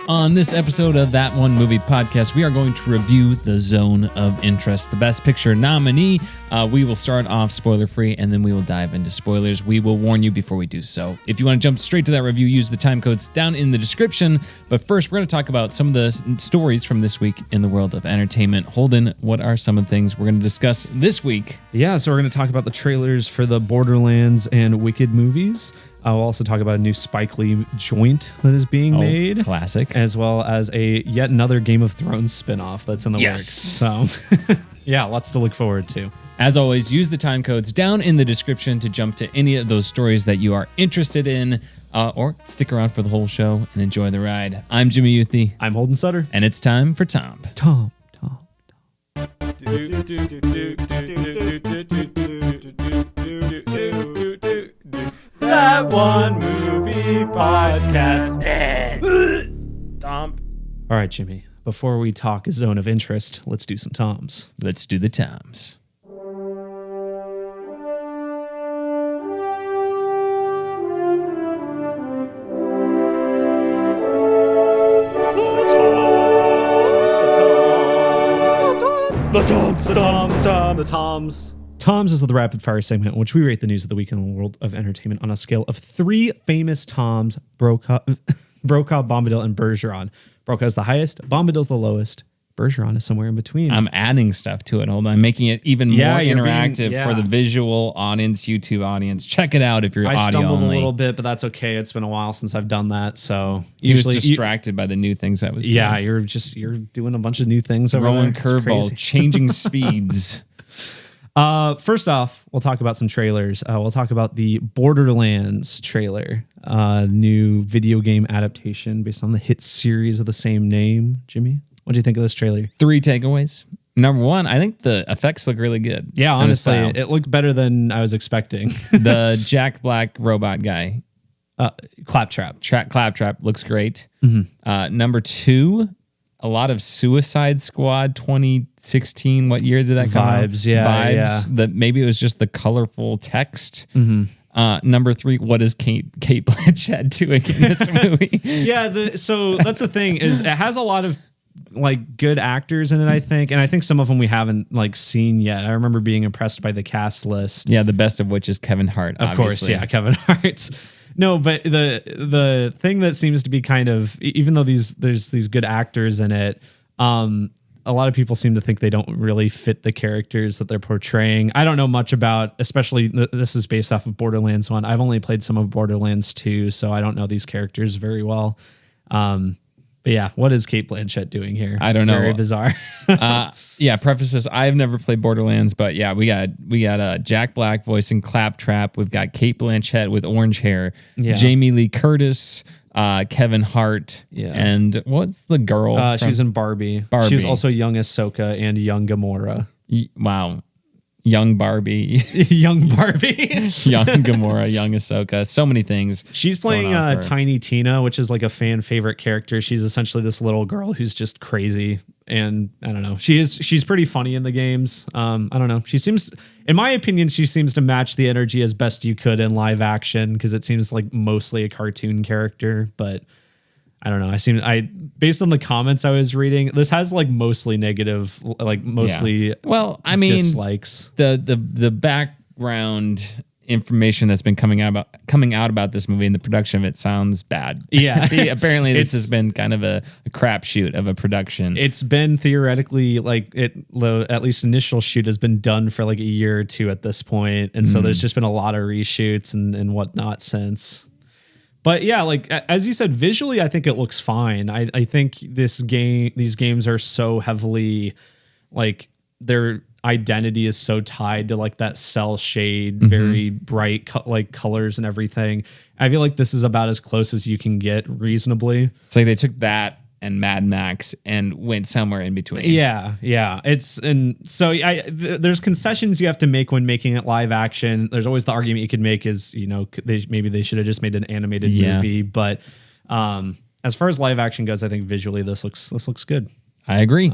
On this episode of That One Movie Podcast, we are going to review The Zone of Interest, the Best Picture nominee. We will start off spoiler-free, and then we will dive into spoilers. We will warn you before we do so. If you want to jump straight to that review, use the time codes down in the description. But first, we're going to talk about some of the stories from this week in the world of entertainment. Holden, what are some of the things we're going to discuss this week? Yeah, so we're going to talk about the trailers for the Borderlands and Wicked movies. I'll also talk about a new Spike Lee joint that is being made. Classic. As well as yet another Game of Thrones spinoff that's in the works. So, yeah, lots to look forward to. As always, use the time codes down in the description to jump to any of those stories that you are interested in, or stick around for the whole show and enjoy the ride. I'm Jimmy Youthy. I'm Holden Sutter. And it's time for TOMP. TOMP. That One Movie Podcast. TOMP. All right, Jimmy, before we talk Zone of Interest, let's do some toms. Let's do the toms. The toms. Toms is the rapid fire segment in which we rate the news of the week in the world of entertainment on a scale of three famous Toms: Brokaw, Bombadil, and Bergeron. Brokaw is the highest, Bombadil's the lowest, Bergeron is somewhere in between. I'm adding stuff to it. Hold on. I'm making it even more interactive for the visual audience, YouTube audience. Check it out if you're audio only. I stumbled a little bit, but that's okay. It's been a while since I've done that, so you was distracted by the new things I was doing. Yeah, you're doing a bunch of new things over there. Rolling curveballs, changing speeds. First off, we'll talk about some trailers. We'll talk about the Borderlands trailer, new video game adaptation based on the hit series of the same name. Jimmy, what do you think of this trailer? 3 takeaways. Number one, I think the effects look really good. Yeah, honestly, it looked better than I was expecting. The Jack Black robot guy. Claptrap. Claptrap looks great. Mm-hmm. Number 2, a lot of Suicide Squad 2016. What year did that come out? Vibes, yeah. That maybe it was just the colorful text. Mm-hmm. Number 3, what is Kate Blanchett doing in this movie? Yeah, so that's the thing is it has a lot of like good actors in it, I think, and I think some of them we haven't like seen yet. I remember being impressed by the cast list. Yeah, the best of which is Kevin Hart. Of course, yeah, Kevin Hart. No, but the thing that seems to be kind of, even though there's these good actors in it, a lot of people seem to think they don't really fit the characters that they're portraying. I don't know much about, especially this is based off of Borderlands 1. I've only played some of Borderlands 2, so I don't know these characters very well. But yeah, what is Kate Blanchett doing here? I don't know. Very bizarre. Yeah, prefaces. I've never played Borderlands, but yeah, we got Jack Black voicing Claptrap. We've got Kate Blanchett with orange hair. Yeah. Jamie Lee Curtis, Kevin Hart, and what's the girl? She's in Barbie. She's also young Ahsoka and young Gamora. Wow. Young Barbie. Young Barbie. Young Gamora, young Ahsoka. So many things. She's playing Tiny Tina, which is like a fan favorite character. She's essentially this little girl who's just crazy. And I don't know. She's pretty funny in the games. I don't know. She seems, in my opinion, she seems to match the energy as best you could in live action because it seems like mostly a cartoon character, but I don't know. Based on the comments I was reading, this has like mostly negative, like mostly dislikes. The background information that's been coming out about this movie and the production of it sounds bad. Yeah. Apparently this has been kind of a crapshoot of a production. It's been theoretically at least initial shoot has been done for like a year or 2 at this point. And so there's just been a lot of reshoots and whatnot since. But yeah, like as you said, visually, I think it looks fine. I think these games are so heavily like their identity is so tied to like that cell shade, very bright like colors and everything. I feel like this is about as close as you can get reasonably. It's like they took that and Mad Max and went somewhere in between. Yeah. There's concessions you have to make when making it live action. There's always the argument you could make is, maybe they should have just made an animated movie. But as far as live action goes, I think visually this looks good. I agree.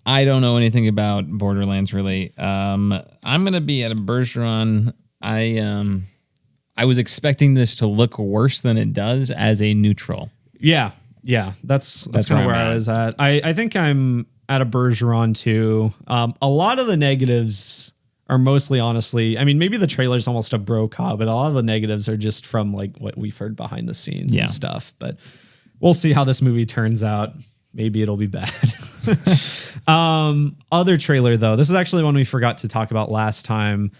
I don't know anything about Borderlands really. I'm gonna be at a Bergeron. I was expecting this to look worse than it does as a neutral. Yeah, Yeah, that's kind of where I was at. I think I'm at a Bergeron too. A lot of the negatives are mostly, honestly, I mean, maybe the trailer's almost a bro-ca, but a lot of the negatives are just from like what we've heard behind the scenes and stuff. But we'll see how this movie turns out. Maybe it'll be bad. Other trailer though, this is actually one we forgot to talk about last time,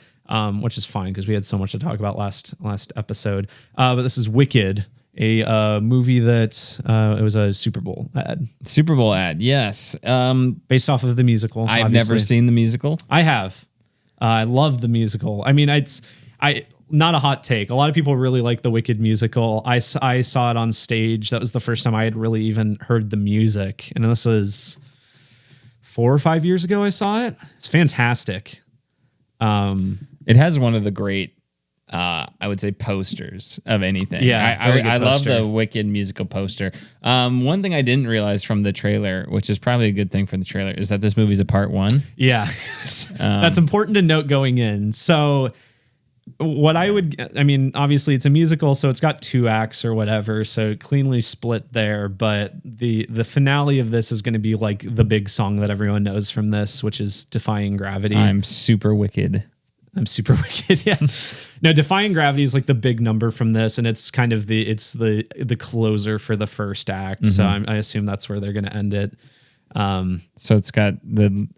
which is fine because we had so much to talk about last episode. But this is Wicked, a movie that it was a Super Bowl ad. Super Bowl ad, yes. Based off of the musical. I've never seen the musical. I have. I love the musical. I mean, not a hot take. A lot of people really like the Wicked musical. I saw it on stage. That was the first time I had really even heard the music. And this was 4 or 5 years ago I saw it. It's fantastic. It has one of the great, I would say, posters of anything. Yeah, I love the Wicked musical poster. One thing I didn't realize from the trailer, which is probably a good thing for the trailer, is that this movie's a part 1. Yeah, that's important to note going in. So obviously it's a musical, so it's got 2 acts or whatever, so cleanly split there. But the finale of this is going to be like the big song that everyone knows from this, which is Defying Gravity. I'm super wicked. Yeah. No, Defying Gravity is like the big number from this, and it's kind of the closer for the first act. Mm-hmm. So I assume that's where they're going to end it. So it's got the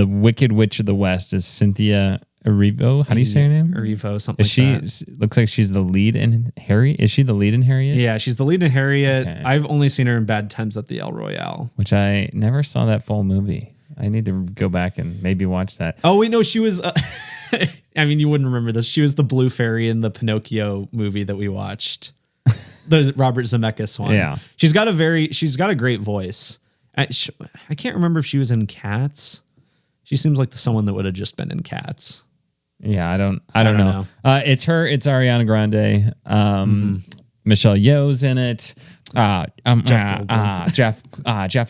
Wicked Witch of the West is Cynthia Erivo. How do you say her name? Erivo, something like that. Looks like she's the lead in Harriet. Is she the lead in Harriet? Yeah, she's the lead in Harriet. Okay. I've only seen her in Bad Times at the El Royale. Which I never saw that full movie. I need to go back and maybe watch that. Oh, wait, no, she was... I mean, you wouldn't remember this. She was the Blue Fairy in the Pinocchio movie that we watched. The Robert Zemeckis one. Yeah. She's got a great voice. I can't remember if she was in Cats. She seems like someone that would have just been in Cats. Yeah, I don't know. It's her. It's Ariana Grande. Michelle Yeoh's in it. Jeff Goldblum. Jeff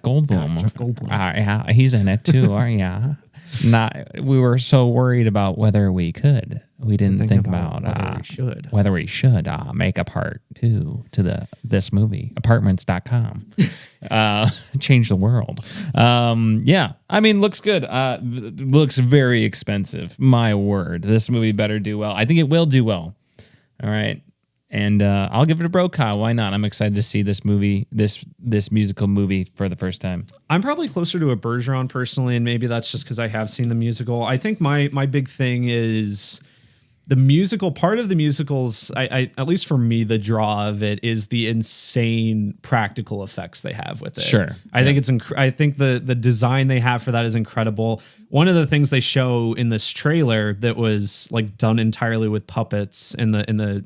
Goldblum. Jeff Goldblum. Yeah, he's in it too. We were so worried about whether we could. We didn't think about whether we should make a part 2 to this movie. Apartments.com. Change the world. Yeah, I mean, looks good. Looks very expensive. My word, this movie better do well. I think it will do well. All right. And I'll give it a bro-ca. Why not? I'm excited to see this movie, this musical movie for the first time. I'm probably closer to a Bergeron personally, and maybe that's just because I have seen the musical. I think my big thing is the musical. Part of the musicals, I at least for me, the draw of it is the insane practical effects they have with it. Sure, I think it's. I think the design they have for that is incredible. One of the things they show in this trailer that was like done entirely with puppets in the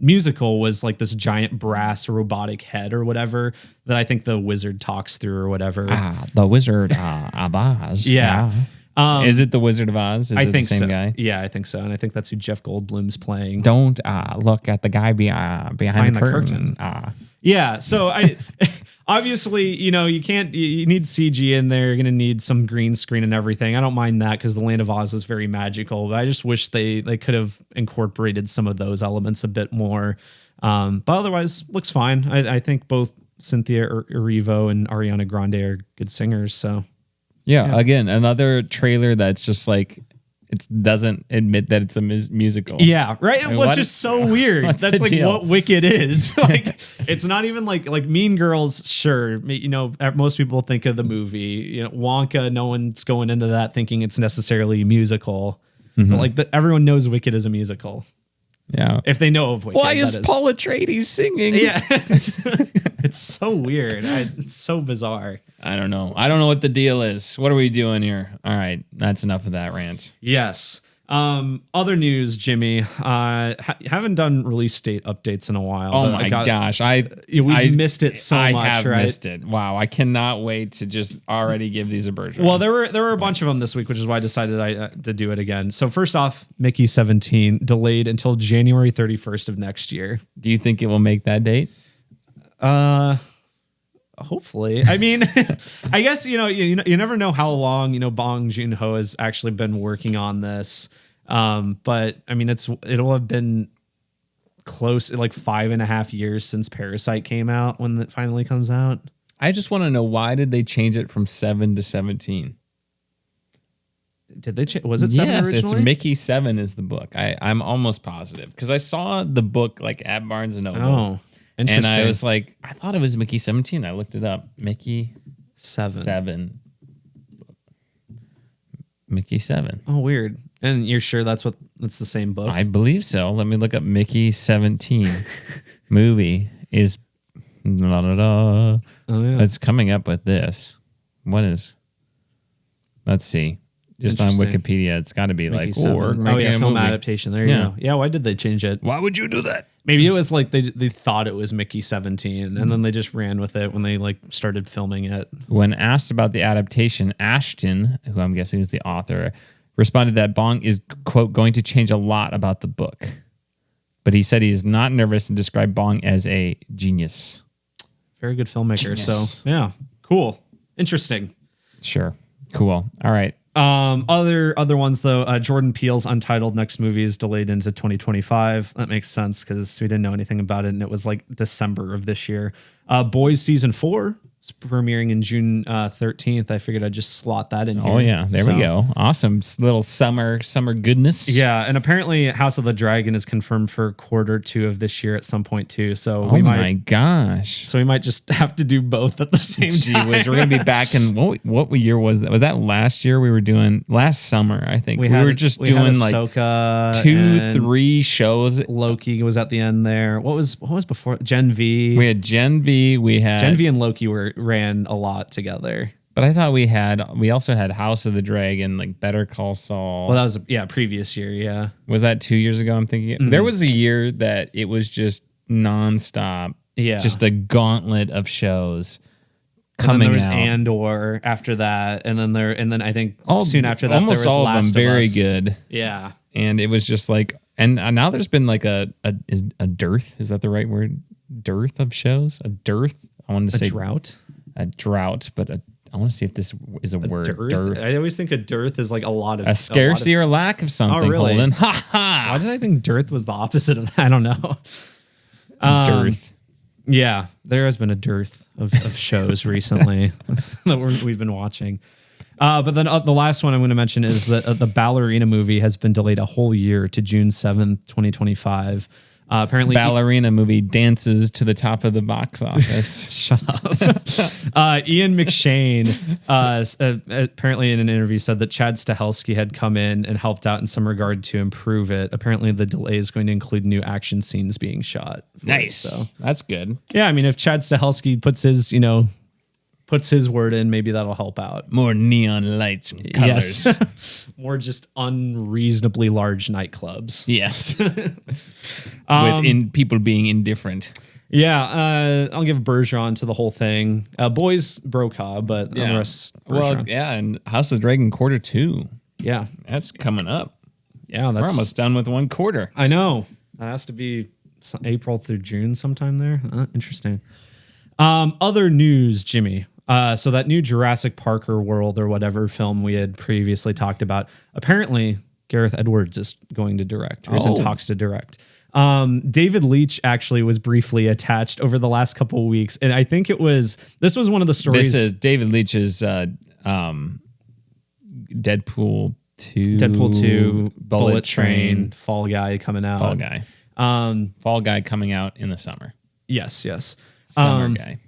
musical was like this giant brass robotic head or whatever that I think the wizard talks through or whatever. The Wizard of Oz. Yeah. Is it the Wizard of Oz? I think the same so. Guy? Yeah, I think so. And I think that's who Jeff Goldblum's playing. Don't look at the guy behind the curtain. Yeah. So obviously, you need CG in there. You're going to need some green screen and everything. I don't mind that because the Land of Oz is very magical, but I just wish they could have incorporated some of those elements a bit more. But otherwise, looks fine. I think both Cynthia Erivo and Ariana Grande are good singers. So yeah. Again, another trailer that's just like, it doesn't admit that it's a musical. Yeah, right. Which is so weird. That's like deal? What Wicked is. Like, it's not even like Mean Girls. Sure, most people think of the movie. Wonka. No one's going into that thinking it's necessarily musical. Mm-hmm. But everyone knows Wicked is a musical. Yeah, if they know of Wicked. Why is Paul Atreides singing? Yeah, it's so weird. It's so bizarre. I don't know what the deal is. What are we doing here? All right, that's enough of that rant. Yes. Other news, Jimmy. Haven't done release date updates in a while. Oh my gosh, we missed it so much. I have missed it. Wow, I cannot wait to just already give these a version. Well, there were a bunch of them this week, which is why I decided to do it again. So first off, Mickey 17 delayed until January 31st of next year. Do you think it will make that date? Hopefully. I mean, I guess, you never know how long, Bong Joon-ho has actually been working on this. But I mean, it'll have been close, like 5.5 years since Parasite came out when it finally comes out. I just want to know, why did they change it from 7 to 17? Did they? Was it 7 originally? Yes, it's Mickey 7 is the book. I'm almost positive because I saw the book like at Barnes and Noble. Oh, interesting. And I was like, I thought it was Mickey 17. I looked it up. Mickey 7. Mickey 7. Oh, weird. And you're sure that's the same book? I believe so. Let me look up Mickey 17. Movie is la da da. Oh, yeah. It's coming up with this. What is? Let's see. Just on Wikipedia, it's got to be Mickey like, 7. or making a film movie. adaptation. There you go. Yeah, why did they change it? Why would you do that? Maybe it was like they thought it was Mickey 17, and then they just ran with it when they like started filming it. When asked about the adaptation, Ashton, who I'm guessing is the author, responded that Bong is, quote, going to change a lot about the book. But he said he's not nervous and described Bong as a genius. Very good filmmaker. Genius. So yeah, cool. Interesting. Sure. Cool. All right. Other ones though, Jordan Peele's Untitled next movie is delayed into 2025. That makes sense because we didn't know anything about it, and it was like December of this year. Boys season 4 is premiering in June 13th. I figured I'd just slot that in here. Oh yeah, there we go. Awesome, little summer goodness. Yeah, and apparently House of the Dragon is confirmed for Q2 of this year at some point too. So my gosh. So we might just have to do both at the same time. We're going to be back in what year was that? Was that last year? We were doing last summer, I think. We were just doing like Ahsoka 2-3 shows. Loki was at the end there. What was before Gen V? We had Gen V. We had Gen V and Loki ran a lot together. But I thought we also had House of the Dragon, like Better Call Saul. Well, that was previous year. Yeah, was that 2 years ago? I'm thinking there was a year that it was just nonstop. Yeah, just a gauntlet of shows coming out. There was Andor after that, and then I think soon after that almost there was all Last of them very Us. good. Yeah, and it was just like, and now there's been like a dearth. Is that the right word? Dearth of shows? A dearth? I wanted to say drought. A drought, but I want to see if this is a word. Dearth? I always think a dearth is like a lot of a scarcity or lack of something. Oh, really? Holden. Ha ha. Why did I think dearth was the opposite of that? I don't know. Dearth. Yeah, there has been a dearth of shows recently that we've been watching. But then the last one I'm going to mention is that the Ballerina movie has been delayed a whole year to June 7th, 2025. Apparently, Ballerina movie dances to the top of the box office. Shut up. Ian McShane apparently in an interview said that Chad Stahelski had come in and helped out in some regard to improve it. Apparently, the delay is going to include new action scenes being shot. Nice. So that's good. Yeah, I mean, if Chad Stahelski puts his word in, maybe that'll help out. More neon lights and colors. Yes. More just unreasonably large nightclubs. Yes. With people being indifferent. Yeah, I'll give Bergeron to the whole thing. Boys Brokaw, but the rest Bergeron. Well, yeah, and House of Dragon Q2. Yeah. That's coming up. Yeah, we're almost done with one quarter. I know. That has to be April through June sometime there. Interesting. Other news, Jimmy. So that new Jurassic Park or World or whatever film we had previously talked about, apparently Gareth Edwards is going to direct, or is in talks to direct. David Leitch actually was briefly attached over the last couple of weeks, and I think this was one of the stories. This is David Leitch's Deadpool 2, Bullet Train, Fall Guy coming out. Fall Guy coming out in the summer. Yes. Summer guy.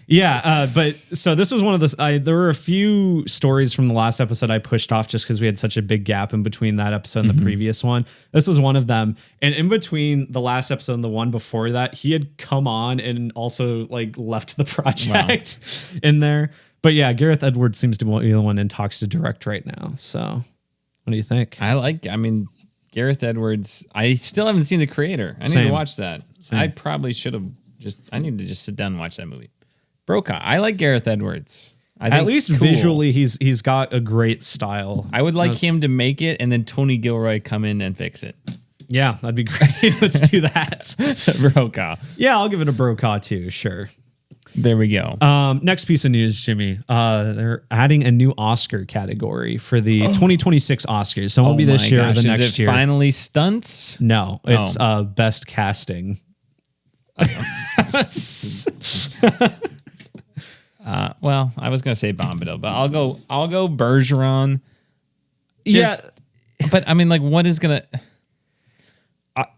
Yeah, but so this was one of the. There were a few stories from the last episode I pushed off just because we had such a big gap in between that episode and the previous one. This was one of them, and in between the last episode and the one before that, he had come on and also like left the project in there. But yeah, Gareth Edwards seems to be the one in talks to direct right now. So, what do you think? I mean, Gareth Edwards. I still haven't seen The Creator. I need to watch that. Same. I probably should have. I need to just sit down and watch that movie. Brokaw. I like Gareth Edwards. At least visually, he's got a great style. I would like him to make it, and then Tony Gilroy come in and fix it. Yeah, that'd be great. Let's do that. Brokaw. Yeah, I'll give it a Brokaw too. Sure. There we go. Next piece of news, Jimmy. They're adding a new Oscar category for the 2026 Oscars. So it won't be this year or the next year. Finally stunts? No, it's best casting. Well, I was gonna say Bombadil, but I'll go Bergeron. But I mean, like, what is gonna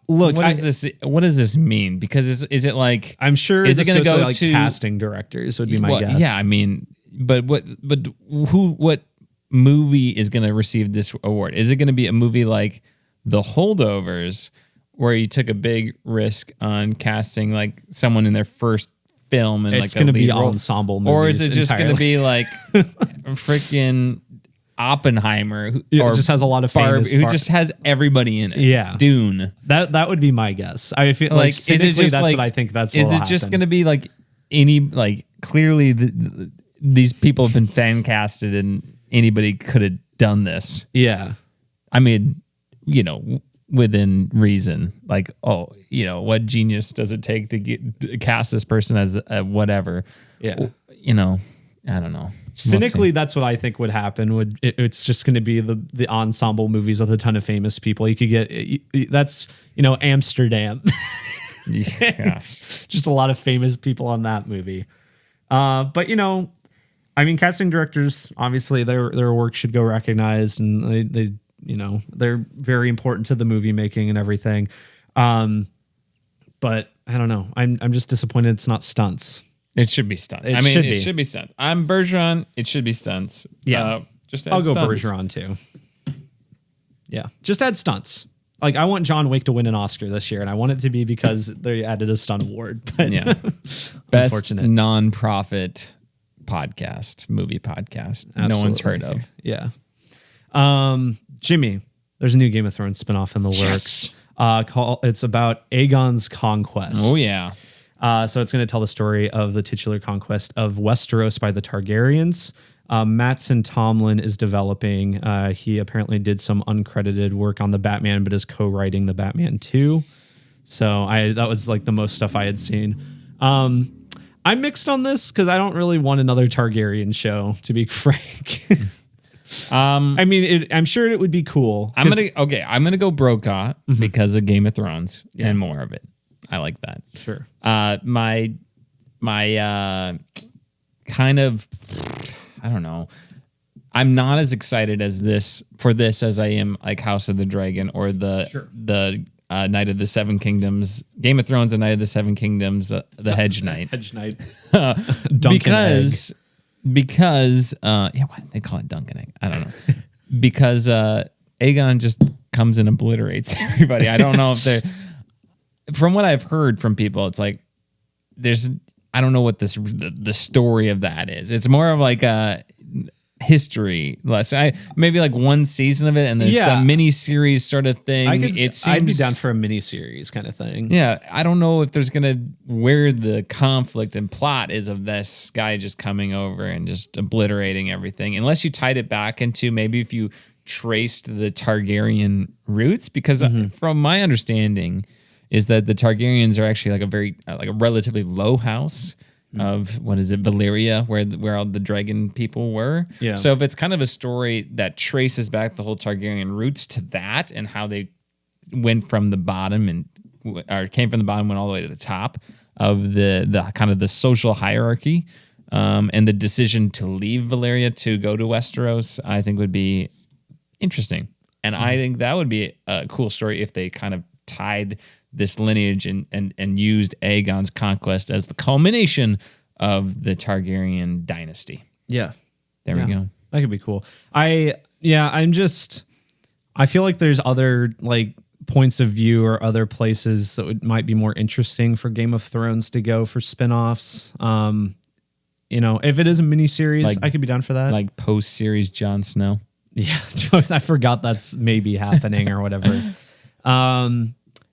look? What does this mean? Because is it like, I'm sure is it gonna go to like casting directors would be my guess. Yeah, I mean, but what movie is gonna receive this award? Is it gonna be a movie like The Holdovers, where you took a big risk on casting like someone in their first film and it's like going to be role? Ensemble movies, or is it just going to entirely? be like freaking Oppenheimer, or just has a lot of famous who just has everybody in it? Yeah, Dune. That would be my guess. I feel like cynically, that's what I think. That's is it just going to be like any like clearly these people have been fan casted and anybody could have done this? Yeah, I mean, you know, within reason, like, oh, you know, what genius does it take to cast this person as a whatever? Yeah, you know, I don't know. Cynically, that's what I think would happen. It's just going to be the ensemble movies with a ton of famous people. You could get that's, you know, Amsterdam. Yeah. Just a lot of famous people on that movie. But you know, I mean, casting directors, obviously their work should go recognized, and they you know, they're very important to the movie making and everything. But I don't know. I'm just disappointed it's not stunts. It should be stunts. It should be stunts. I'm Bergeron. It should be stunts. Yeah. I'll go Bergeron too. Yeah. Just add stunts. Like, I want John Wick to win an Oscar this year, and I want it to be because they added a stunt award. But yeah. Best non-profit movie podcast. Absolutely. No one's heard of. Yeah. Jimmy, there's a new Game of Thrones spinoff in the works. It's about Aegon's Conquest. Oh, yeah. So it's going to tell the story of the titular conquest of Westeros by the Targaryens. Mattson Tomlin is developing. He apparently did some uncredited work on the Batman, but is co-writing the Batman 2. So that was like the most stuff I had seen. I'm mixed on this because I don't really want another Targaryen show, to be frank. I mean, I'm sure it would be cool. I'm gonna go Brokaw because of Game of Thrones and more of it. I like that. Sure. My kind of, I don't know. I'm not as excited as this as I am like House of the Dragon or the Knight of the Seven Kingdoms, Game of Thrones, and Knight of the Seven Kingdoms, the Hedge Knight. Hedge Knight. Because why did they call it Duncan Egg? I don't know. Because Aegon just comes and obliterates everybody. I don't know if they're, from what I've heard from people, it's like I don't know what the story of that is. It's more of like a history lesson. Maybe like one season of it, and then it's a mini series sort of thing. I'd be down for a mini series kind of thing. Yeah, I don't know if there's where the conflict and plot is of this guy just coming over and just obliterating everything, unless you tied it back into maybe if you traced the Targaryen roots, because from my understanding is that the Targaryens are actually like a very like a relatively low house of, what is it, Valyria, where all the dragon people were. Yeah. So if it's kind of a story that traces back the whole Targaryen roots to that and how they went from the bottom came from the bottom, went all the way to the top of the kind of the social hierarchy, and the decision to leave Valyria to go to Westeros, I think would be interesting. And I think that would be a cool story if they kind of tied this lineage and used Aegon's conquest as the culmination of the Targaryen dynasty. Yeah. There we go. That could be cool. I feel like there's other like points of view or other places that might be more interesting for Game of Thrones to go for spinoffs. You know, if it is a miniseries, I could be down for that. Like post-series Jon Snow. Yeah. I forgot that's maybe happening or whatever.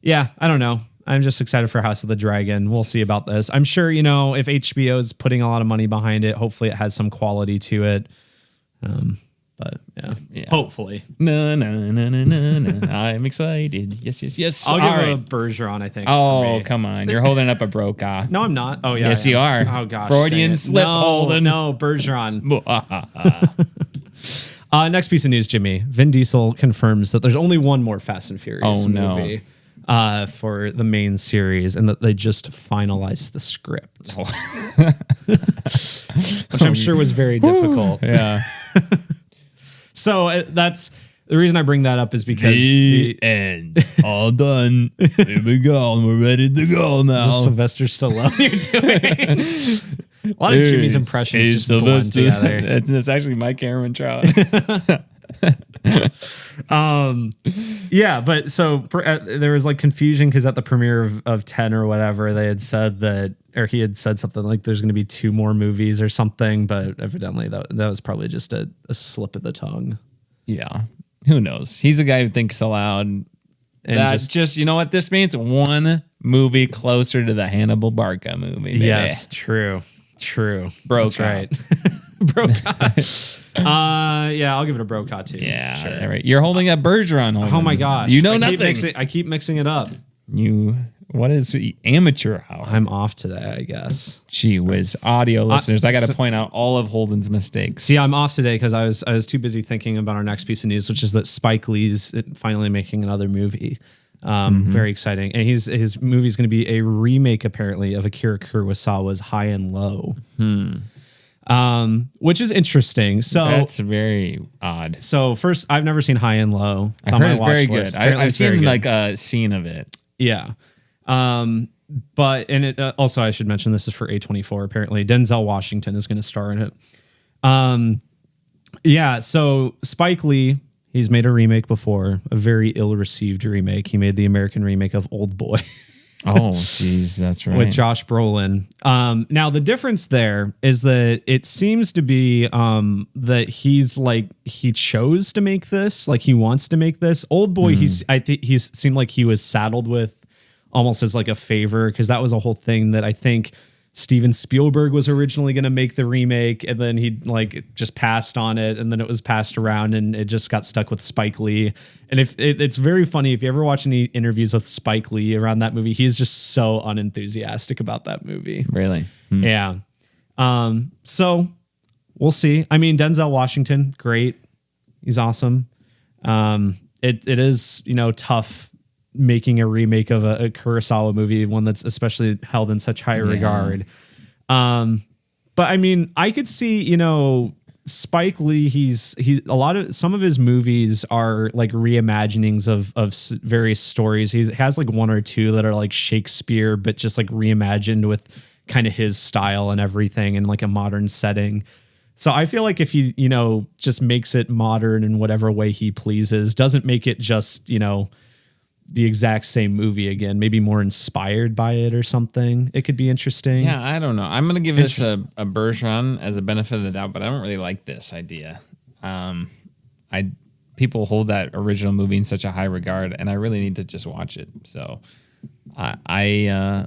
Yeah, I don't know. I'm just excited for House of the Dragon. We'll see about this. I'm sure, you know, if HBO is putting a lot of money behind it, hopefully it has some quality to it. But Yeah. hopefully. No. I'm excited. Yes. I'll All give right. a Bergeron, I think. Oh, come on. You're holding up a Brokaw. No, I'm not. Oh, yeah. Yes, I am. you are. Oh, gosh. Freudian dang it. slip, Holden. No, Bergeron. Next piece of news, Jimmy. Vin Diesel confirms that there's only one more Fast and Furious movie for the main series, and that they just finalized the script. Which I'm sure was very difficult. Yeah. So that's the reason I bring that up is because the end. All done. Here we go. We're ready to go now. This is Sylvester Stallone you're doing. A lot of Jimmy's impressions just blend together. It's actually Mike Cameron Trout. Yeah, but so there was like confusion because at the premiere of 10 or whatever, they had said that, or he had said something like there's going to be 2 more movies or something, but evidently that was probably just a slip of the tongue. Yeah. Who knows? He's a guy who thinks aloud. And that's just, you know what this means? One movie closer to the Hannibal Barca movie. Baby. Yes, true. Brokaw. That's right. Brokaw. Yeah, I'll give it a Brokaw too. Yeah, sure. right. You're holding up Bergeron. Oh my gosh. You know nothing. I keep mixing it up. What is amateur hour? I'm off today, I guess. Gee whiz. Audio listeners, I got to point out all of Holden's mistakes. See, I'm off today because I was too busy thinking about our next piece of news, which is that Spike Lee's finally making another movie. Very exciting. And his movie is going to be a remake, apparently, of Akira Kurosawa's High and Low. Which is interesting. So that's very odd. So first, I've never seen High and Low. I've heard it's very good. I've seen like a scene of it. Yeah. But and it also I should mention this is for A24. Apparently, Denzel Washington is going to star in it. Yeah. So Spike Lee, he's made a remake before, a very ill-received remake. He made the American remake of Old Boy. Oh, geez, that's right. With Josh Brolin. Now, the difference there is that it seems to be that he chose to make this, like he wants to make this. Old Boy, I think he seemed like he was saddled with almost as like a favor, because that was a whole thing that I think Steven Spielberg was originally going to make the remake, and then he like just passed on it, and then it was passed around, and it just got stuck with Spike Lee. And it's very funny if you ever watch any interviews with Spike Lee around that movie, he's just so unenthusiastic about that movie. Really? Yeah. So we'll see. I mean, Denzel Washington, great. He's awesome. It is, tough making a remake of a Kurosawa movie, one that's especially held in such high regard. But I mean, I could see, Spike Lee, some of his movies are like reimaginings of various stories. He has like 1 or 2 that are like Shakespeare, but just like reimagined with kind of his style and everything in like a modern setting. So I feel like if he, just makes it modern in whatever way he pleases, doesn't make it just, the exact same movie again, maybe more inspired by it or something, it could be interesting. Yeah, I don't know. I'm going to give this a Bergeron as a benefit of the doubt, but I don't really like this idea. People hold that original movie in such a high regard, and I really need to just watch it. So I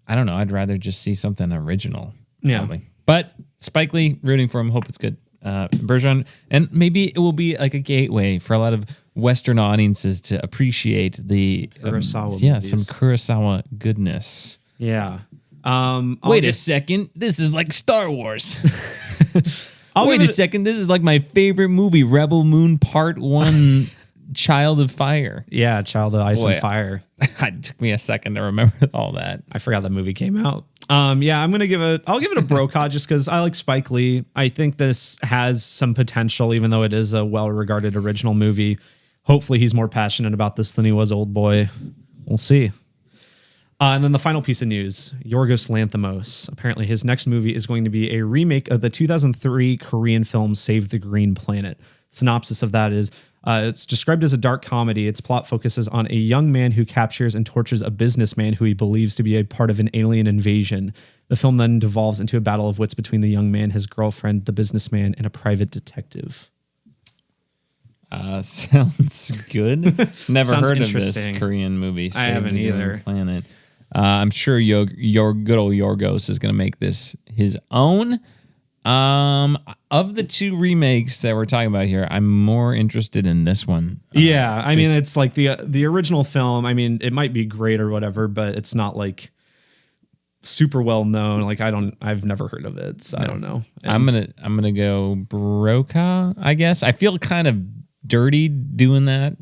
don't know. I'd rather just see something original. Yeah. Probably. But Spike Lee, rooting for him. Hope it's good. Bergeron, and maybe it will be like a gateway for a lot of Western audiences to appreciate the Kurosawa some movies. Kurosawa goodness. Yeah. Wait a second, this is like Star Wars. Wait a second, this is like my favorite movie, Rebel Moon Part 1, Child of Fire. Yeah, Child of Ice and Fire. It took me a second to remember all that. I forgot that movie came out. Yeah, I'll give it a Brokaw just because I like Spike Lee. I think this has some potential, even though it is a well-regarded original movie. Hopefully he's more passionate about this than he was Old Boy. We'll see. And then the final piece of news, Yorgos Lanthimos. Apparently his next movie is going to be a remake of the 2003 Korean film Save the Green Planet. Synopsis of that is, it's described as a dark comedy. Its plot focuses on a young man who captures and tortures a businessman who he believes to be a part of an alien invasion. The film then devolves into a battle of wits between the young man, his girlfriend, the businessman, and a private detective. Sounds good. Never Sounds heard of this Korean movie. I haven't either. Planet. I'm sure your good old Yorgos is going to make this his own. Of the two remakes that we're talking about here, I'm more interested in this one. Yeah, I mean, it's like the original film. I mean, it might be great or whatever, but it's not like super well known. Like I've never heard of it, so I don't know. And I'm gonna go Brokaw, I guess. I feel kind of dirty doing that,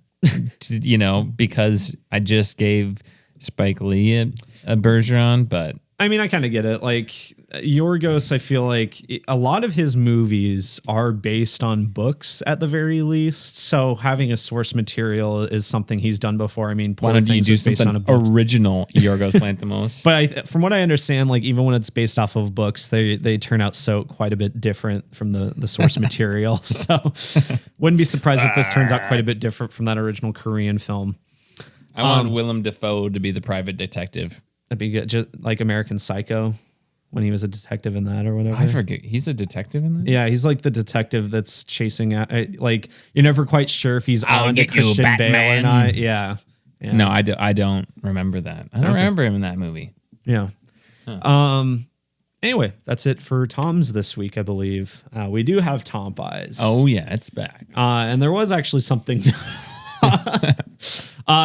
because I just gave Spike Lee a Bergeron, but I mean, I kind of get it. Like Yorgos, I feel like a lot of his movies are based on books at the very least. So having a source material is something he's done before. I mean, why don't you do something original, Yorgos Lanthimos? But from what I understand, like even when it's based off of books, they turn out so quite a bit different from the source material. So wouldn't be surprised if this turns out quite a bit different from that original Korean film. I want Willem Dafoe to be the private detective. That'd be good. Just like American Psycho when he was a detective in that or whatever. I forget. He's a detective in that? Yeah, he's like the detective that's chasing out. Like you're never quite sure if he's on to Christian Bale or not. Yeah. No, I don't remember that. I don't remember him in that movie. Yeah. Huh. Anyway, that's it for Tom's this week, I believe. We do have TOMPeyes. Oh yeah, it's back. And there was actually something.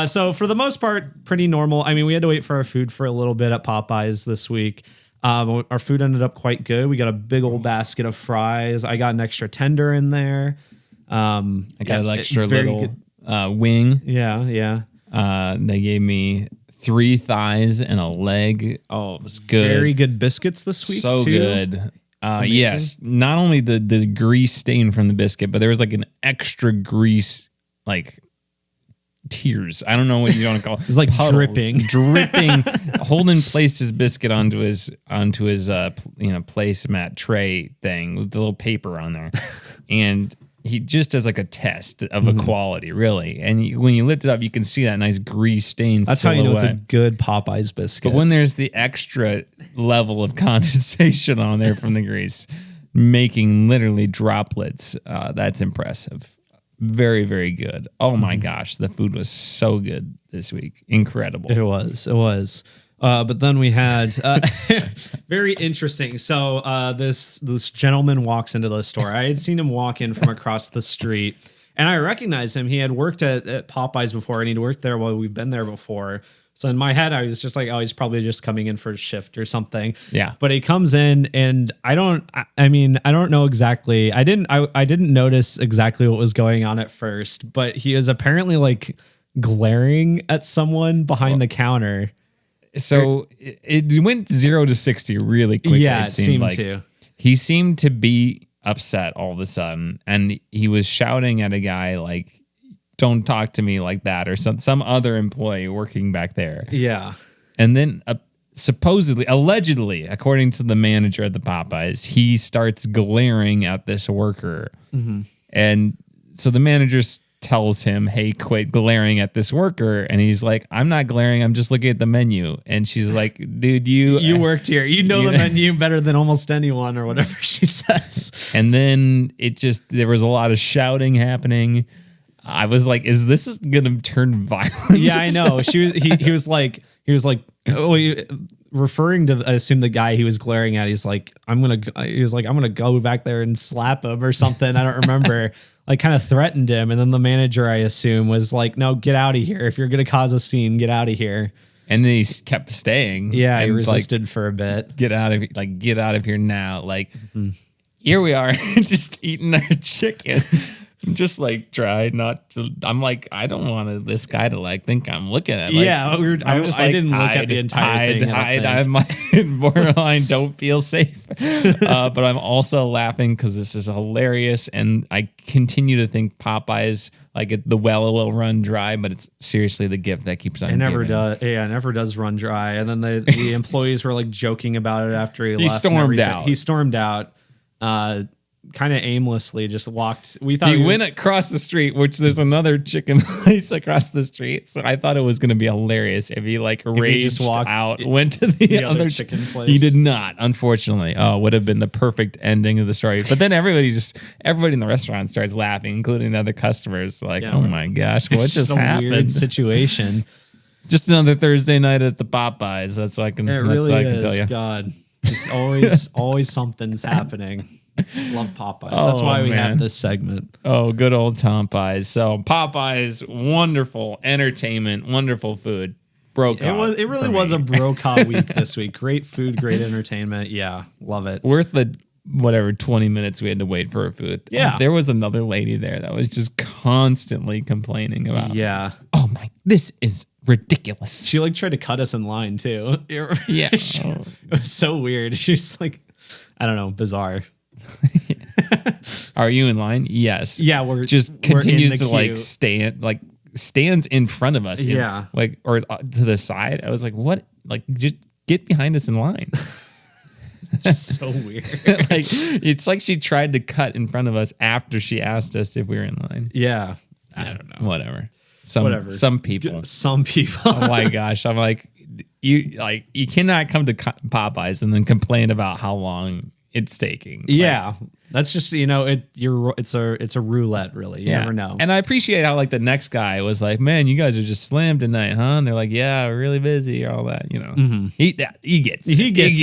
So for the most part, pretty normal. I mean, we had to wait for our food for a little bit at Popeyes this week. Our food ended up quite good. We got a big old basket of fries. I got an extra tender in there. I got an extra little wing. Yeah. They gave me 3 thighs and a leg. Oh, it was good. Very good biscuits this week. So too. good. Yes, not only the grease stain from the biscuit, but there was like an extra grease tears. I don't know what you want to call it. It's like puddles, dripping. Holden placed his biscuit onto his placemat tray thing with the little paper on there, and he just as like a test of a quality, really. And when you lift it up, you can see that nice grease stain. That's silhouette. how you know it's a good Popeyes biscuit. But when there's the extra level of condensation on there from the grease, making literally droplets, that's impressive. Very, very good. Oh my gosh, the food was so good this week. Incredible. It was. But then we had very interesting. So this gentleman walks into the store. I had seen him walk in from across the street, and I recognized him. He had worked at Popeyes before, and he'd worked there while we've been there before. So in my head, I was just like, oh, he's probably just coming in for a shift or something. Yeah. But he comes in, and I don't know exactly. I didn't notice exactly what was going on at first, but he is apparently like glaring at someone behind the counter. So it went 0 to 60 really quickly. Yeah, it seemed like to. He seemed to be upset all of a sudden, and he was shouting at a guy like, "Don't talk to me like that," or some other employee working back there. Yeah. And then allegedly, according to the manager at the Popeyes, he starts glaring at this worker. Mm-hmm. And so the manager tells him, "Hey, quit glaring at this worker." And he's like, "I'm not glaring. I'm just looking at the menu." And she's like, "Dude, you worked here. You know the menu better than almost anyone," or whatever she says. And then there was a lot of shouting happening. I was like, "Is this gonna turn violent?" Yeah, I know. He was like, referring to, I assume, the guy he was glaring at. He's like, I'm gonna go back there and slap him or something. I don't remember. Like, kind of threatened him, and then the manager, I assume, was like, "No, get out of here. If you're gonna cause a scene, get out of here." And then he kept staying. Yeah, he resisted for a bit. Get out of here now! Like, here we are, just eating our chicken. Just like try not to. I'm like, I don't want this guy to think I'm looking at. Yeah, I didn't look at the entire thing. I'm borderline don't feel safe, but I'm also laughing because this is hilarious, and I continue to think Popeyes the well will run dry, but it's seriously the gift that keeps on. It never does. Yeah, it never does run dry. And then the employees were joking about it after he left. He stormed out. Kind of aimlessly just walked. We thought he went across the street, which there's another chicken place across the street. So I thought it was going to be hilarious if he raged out, went to the other chicken place. He did not, unfortunately. Oh, would have been the perfect ending of the story. But then everybody in the restaurant starts laughing, including the other customers. Oh my gosh, what just happened? Weird situation. Just another Thursday night at the Popeyes. That's what I can. It really I can tell you. God. Just always something's happening. Love Popeyes. That's why we have this segment. Oh, good old TOMPeyes. So Popeyes, wonderful entertainment, wonderful food. It really was a brokaw week this week. Great food, great entertainment. Yeah, love it. Worth the 20 minutes we had to wait for our food. Yeah. Oh, there was another lady there that was just constantly complaining about. Yeah. Oh my, this is ridiculous. She like tried to cut us in line too. Yeah. It was so weird. She's like, I don't know, bizarre. Are you in line? Yes. Yeah, we're just continues to like stands in front of us. Yeah. Or to the side. I was like, what? Like, just get behind us in line. So weird. It's like she tried to cut in front of us after she asked us if we were in line. Yeah. I don't know. Whatever. Some people. Oh my gosh. I'm like, you cannot come to Popeyes and then complain about how long it's taking. Yeah. That's just, it's a roulette, really. You never know. And I appreciate how like the next guy was like, man, you guys are just slammed tonight, huh? And they're like, yeah, we're really busy, all that, Mm-hmm. He gets it. He gets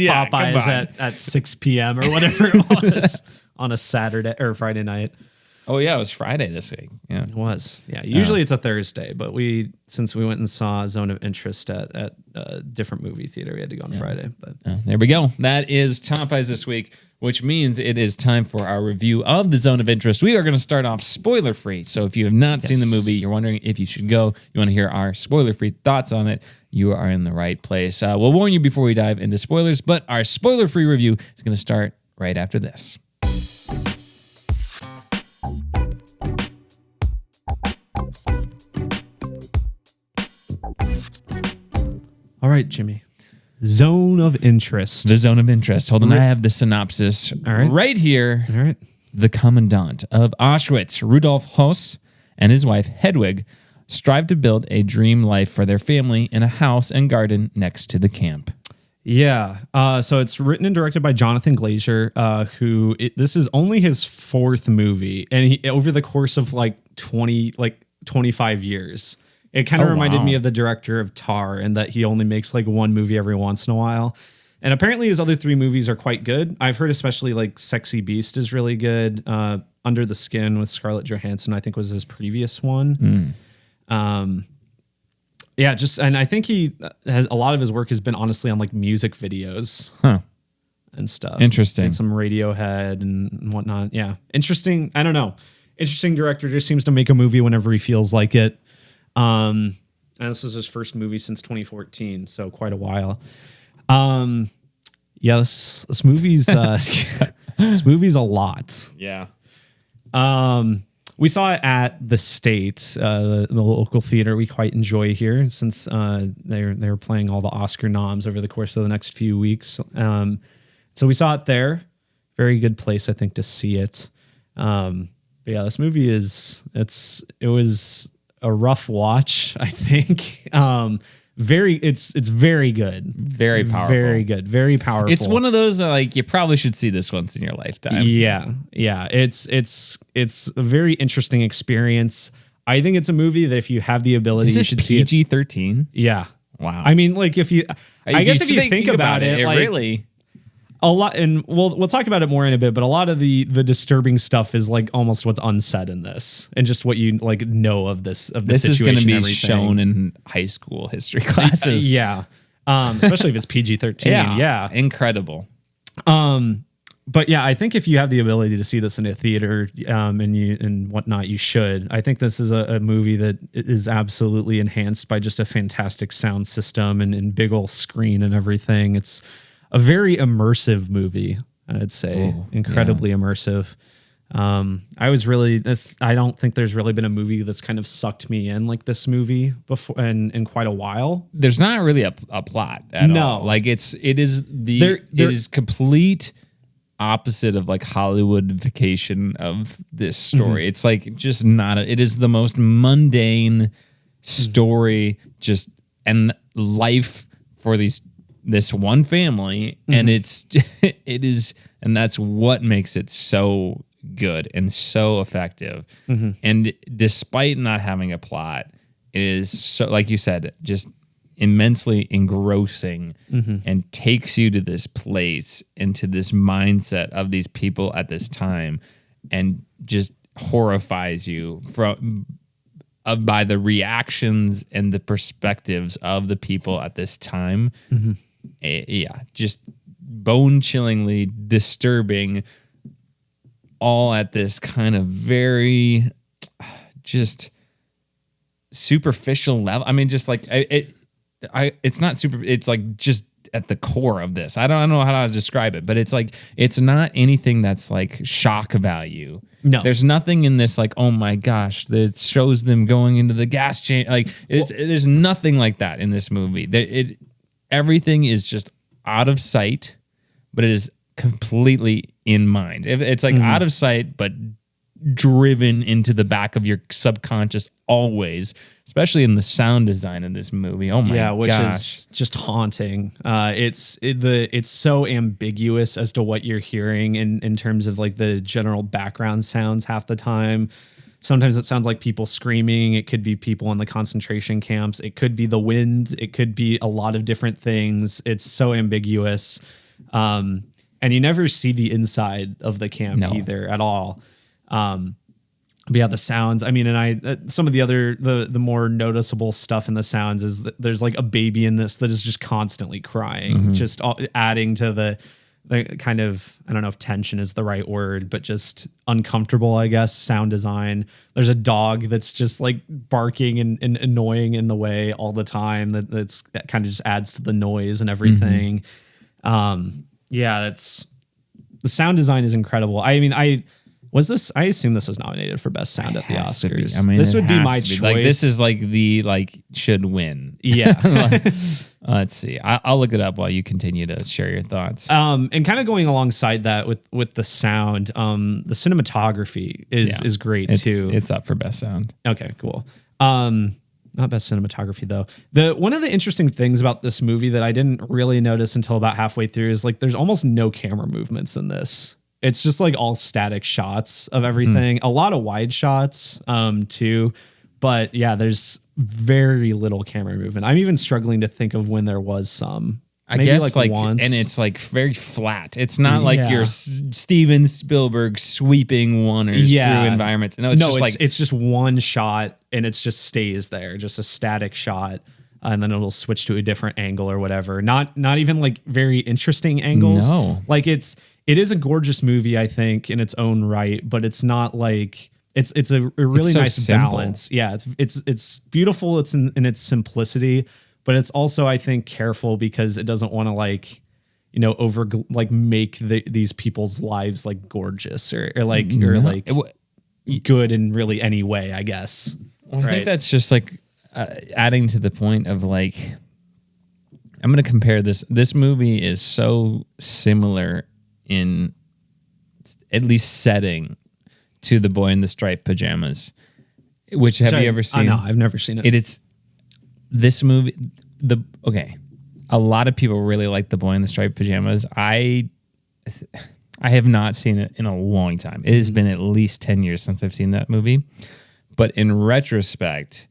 Popeyes at 6 p.m. or whatever it was on a Saturday or Friday night. Oh yeah, it was Friday this week. Yeah, it was. Yeah, usually it's a Thursday, but since we went and saw Zone of Interest at a different movie theater, we had to go on Friday. But there we go. That is TOMPeyes this week, which means it is time for our review of the Zone of Interest. We are going to start off spoiler free. So if you have not seen the movie, you're wondering if you should go, you want to hear our spoiler free thoughts on it, you are in the right place. We'll warn you before we dive into spoilers, but our spoiler free review is going to start right after this. All right, Jimmy. Zone of Interest. The Zone of Interest. Hold on, I have the synopsis right here. All right. The commandant of Auschwitz, Rudolf Höss, and his wife, Hedwig, strive to build a dream life for their family in a house and garden next to the camp. Yeah. So it's written and directed by Jonathan Glazer, this is only his fourth movie. And he, over the course of 25 years. It kind of reminded me of the director of Tar, and that he only makes one movie every once in a while. And apparently his other three movies are quite good. I've heard especially Sexy Beast is really good. Under the Skin with Scarlett Johansson, I think was his previous one. And I think he has a lot of his work has been honestly on music videos and stuff. Interesting. Did some Radiohead and whatnot. Yeah. Interesting. I don't know. Interesting director, just seems to make a movie whenever he feels like it. And this is his first movie since 2014, so quite a while. This movie's this movie's a lot. Yeah. We saw it at the State, the local theater we quite enjoy here, since they're playing all the Oscar noms over the course of the next few weeks. So we saw it there. Very good place, I think, to see it. But yeah, this movie it was a rough watch, I think. It's very good. Very powerful. Very good. Very powerful. It's one of those that you probably should see this once in your lifetime. Yeah. Yeah. It's a very interesting experience. I think it's a movie that if you have the ability, you should see it. PG-13? Yeah. Wow. I mean, if you think about it, really a lot, and we'll talk about it more in a bit, but a lot of the disturbing stuff is almost what's unsaid in this, and just what you know of this situation. This is going to be shown in high school history classes. Yeah, especially if it's PG-13. Yeah, incredible. But yeah, I think if you have the ability to see this in a theater, and whatnot, you should. I think this is a movie that is absolutely enhanced by just a fantastic sound system and big old screen and everything. It's a very immersive movie, I'd say. Incredibly immersive. I don't think there's really been a movie that's kind of sucked me in like this movie before in quite a while. There's not really a plot at all. It is complete opposite of Hollywoodification of this story. Mm-hmm. It's just not it is the most mundane story, just and life for this one family, and it is, and that's what makes it so good and so effective. And despite not having a plot, it is so, like you said, just immensely engrossing and takes you to this place, into this mindset of these people at this time, and just horrifies you by the reactions and the perspectives of the people at this time. Just bone-chillingly disturbing, all at this kind of very just superficial level. I mean, just like it's not super. It's like just at the core of this. I don't know how to describe it, but it's like it's not anything that's like shock value. No, there's nothing in this like, oh my gosh, that shows them going into the gas chain. Like there's nothing like that in this movie. Everything is just out of sight, but it is completely in mind. It's like out of sight, but driven into the back of your subconscious always, especially in the sound design of this movie. Oh my gosh. Which is just haunting. It's so ambiguous as to what you're hearing in terms of like the general background sounds half the time. Sometimes it sounds like people screaming. It could be people in the concentration camps. It could be the wind. It could be a lot of different things. It's so ambiguous. And you never see the inside of the camp either at all. But yeah, the sounds, I mean, and some of the other, the more noticeable stuff in the sounds is that there's like a baby in this that is just constantly crying, just adding to the kind of, I don't know if tension is the right word, but just uncomfortable, I guess, sound design. There's a dog that's just like barking and annoying in the way all the time. That kind of just adds to the noise and everything. The sound design is incredible. I mean, I assume this was nominated for best sound at the Oscars. I mean, this would be my choice. Like, this is like should win. Yeah. Let's see. I'll look it up while you continue to share your thoughts. And kind of going alongside that with the sound, the cinematography is great too. It's up for best sound. Okay, cool. Not best cinematography though. One of the interesting things about this movie that I didn't really notice until about halfway through is like there's almost no camera movements in this. It's just like all static shots of everything. A lot of wide shots too. But yeah, there's very little camera movement. I'm even struggling to think of when there was some. I guess like once. And it's like very flat. It's not like your Steven Spielberg sweeping wonders through environments. No, it's just one shot and it just stays there, just a static shot. And then it'll switch to a different angle or whatever. Not even like very interesting angles. No. Like it is a gorgeous movie, I think, in its own right, but it's not like it's a really nice simple balance. Yeah, it's beautiful. It's in its simplicity, but it's also, I think, careful because it doesn't want to like, make these people's lives like gorgeous or good in really any way, I guess. Well, I think that's just like adding to the point of like, I'm going to compare this. This movie is so similar in at least setting to The Boy in the Striped Pajamas, which have you ever seen? No, I've never seen it. It's this movie. A lot of people really like The Boy in the Striped Pajamas. I have not seen it in a long time. It has been at least 10 years since I've seen that movie. But in retrospect,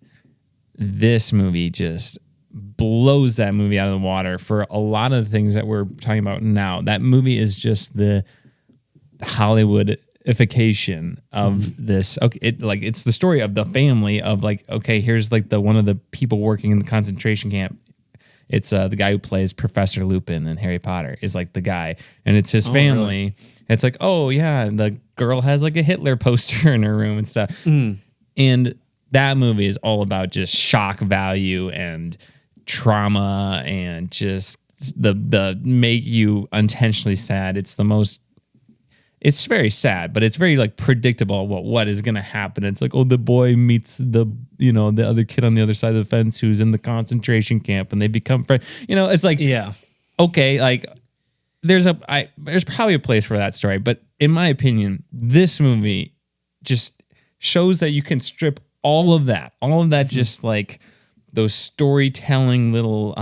this movie just blows that movie out of the water for a lot of the things that we're talking about now. That movie is just the Hollywoodification of this. Okay, it's the story of the family of like, okay, here's like one of the people working in the concentration camp. It's the guy who plays Professor Lupin in Harry Potter is like the guy, and it's his family. Really? It's like, oh yeah, the girl has like a Hitler poster in her room and stuff. And that movie is all about just shock value and trauma and just the make you intentionally sad. It's very sad, but it's very like predictable what is going to happen. It's like, oh, the boy meets the other kid on the other side of the fence who's in the concentration camp and they become friends. It's like, okay, like there's probably a place for that story, but in my opinion, this movie just shows that you can strip all of that just like those storytelling little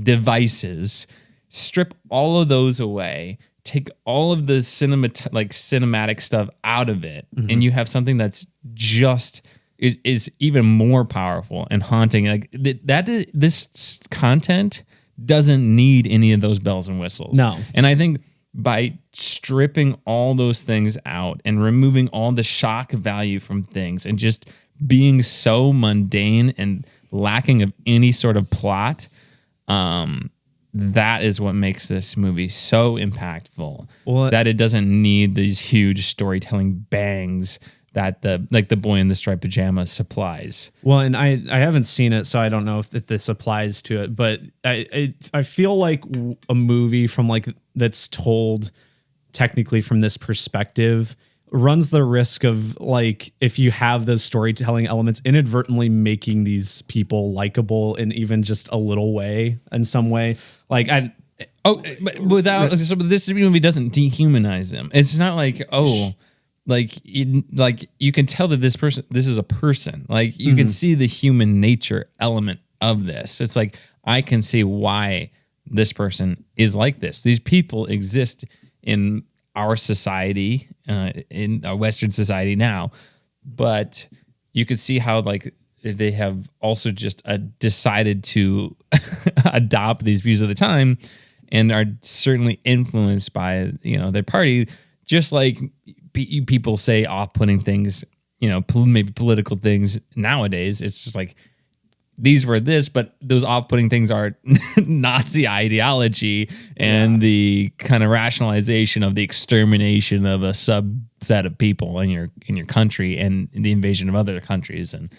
devices, strip all of those away, take all of the cinematic stuff out of it, and you have something that's just is even more powerful and haunting. Like this content doesn't need any of those bells and whistles. No. And I think by stripping all those things out and removing all the shock value from things and just being so mundane and lacking of any sort of plot, that is what makes this movie so impactful. Well, that it doesn't need these huge storytelling bangs that the boy in the striped pajamas supplies. Well, and I haven't seen it, so I don't know if this applies to it, but I feel like a movie from like that's told technically from this perspective runs the risk of, like, if you have those storytelling elements, inadvertently making these people likable in even just a little way, in some way. Like but without, so this movie doesn't dehumanize them. It's not like, you can tell that this is a person. Like, you can see the human nature element of this. It's like, I can see why this person is like this. These people exist in our society, in our Western society now, but you could see how, like, they have also just decided to adopt these views of the time and are certainly influenced by, their party, just like people say off-putting things, maybe political things nowadays. It's just like, these were this, but those off-putting things are Nazi ideology and the kind of rationalization of the extermination of a subset of people in your country and the invasion of other countries. And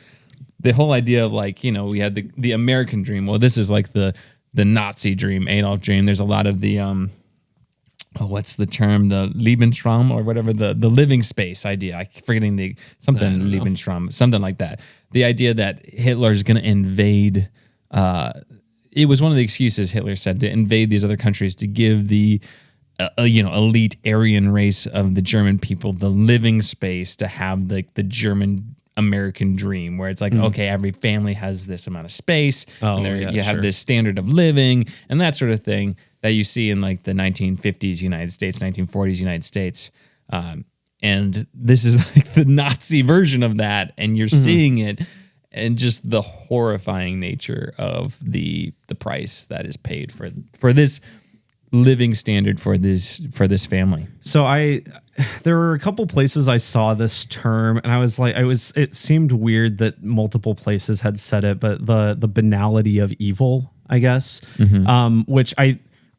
the whole idea of, like, we had the American dream. Well, this is like the Nazi dream, Adolf dream. There's a lot of the what's the term? The Lebensraum or whatever, the living space idea. I'm forgetting Lebensraum, something like that. The idea that Hitler's going to invade. It was one of the excuses Hitler said to invade these other countries to give the elite Aryan race of the German people the living space to have the German American dream, where it's like, okay, every family has this amount of space, you have this standard of living and that sort of thing that you see in, like, the 1950s United States, 1940s United States. And this is like the Nazi version of that. And you're seeing it, and just the horrifying nature of the price that is paid for this living standard for this family. So there were a couple places I saw this term, and I was like, it seemed weird that multiple places had said it, but the banality of evil, I guess, which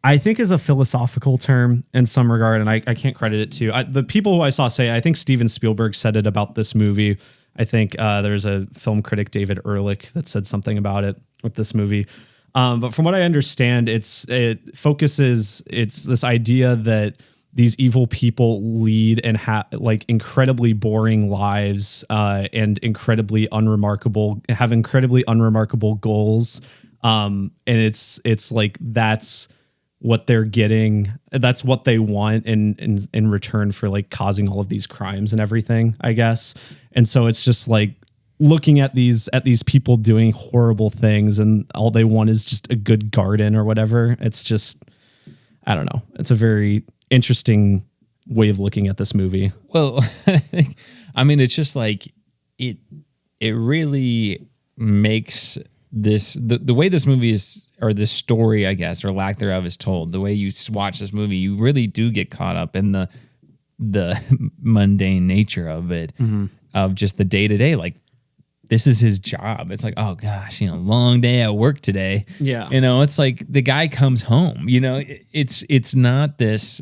I think is a philosophical term in some regard, and I can't credit it to the people who I saw say. I think Steven Spielberg said it about this movie. I think there's a film critic, David Ehrlich, that said something about it with this movie. But from what I understand, it's this idea that these evil people lead and have, like, incredibly boring lives and have incredibly unremarkable goals. And it's like, that's what they're getting. That's what they want in return for, like, causing all of these crimes and everything, I guess. And so it's just like looking at these people doing horrible things, and all they want is just a good garden or whatever. It's just, I don't know. It's a very interesting way of looking at this movie. Well, I mean, it's just like it really makes this the way this movie is, or this story, I guess, or lack thereof, is told. The way you watch this movie, you really do get caught up in the mundane nature of it, of just the day to day. Like, this is his job. It's like, oh gosh, long day at work today. Yeah, it's like the guy comes home. It's not this.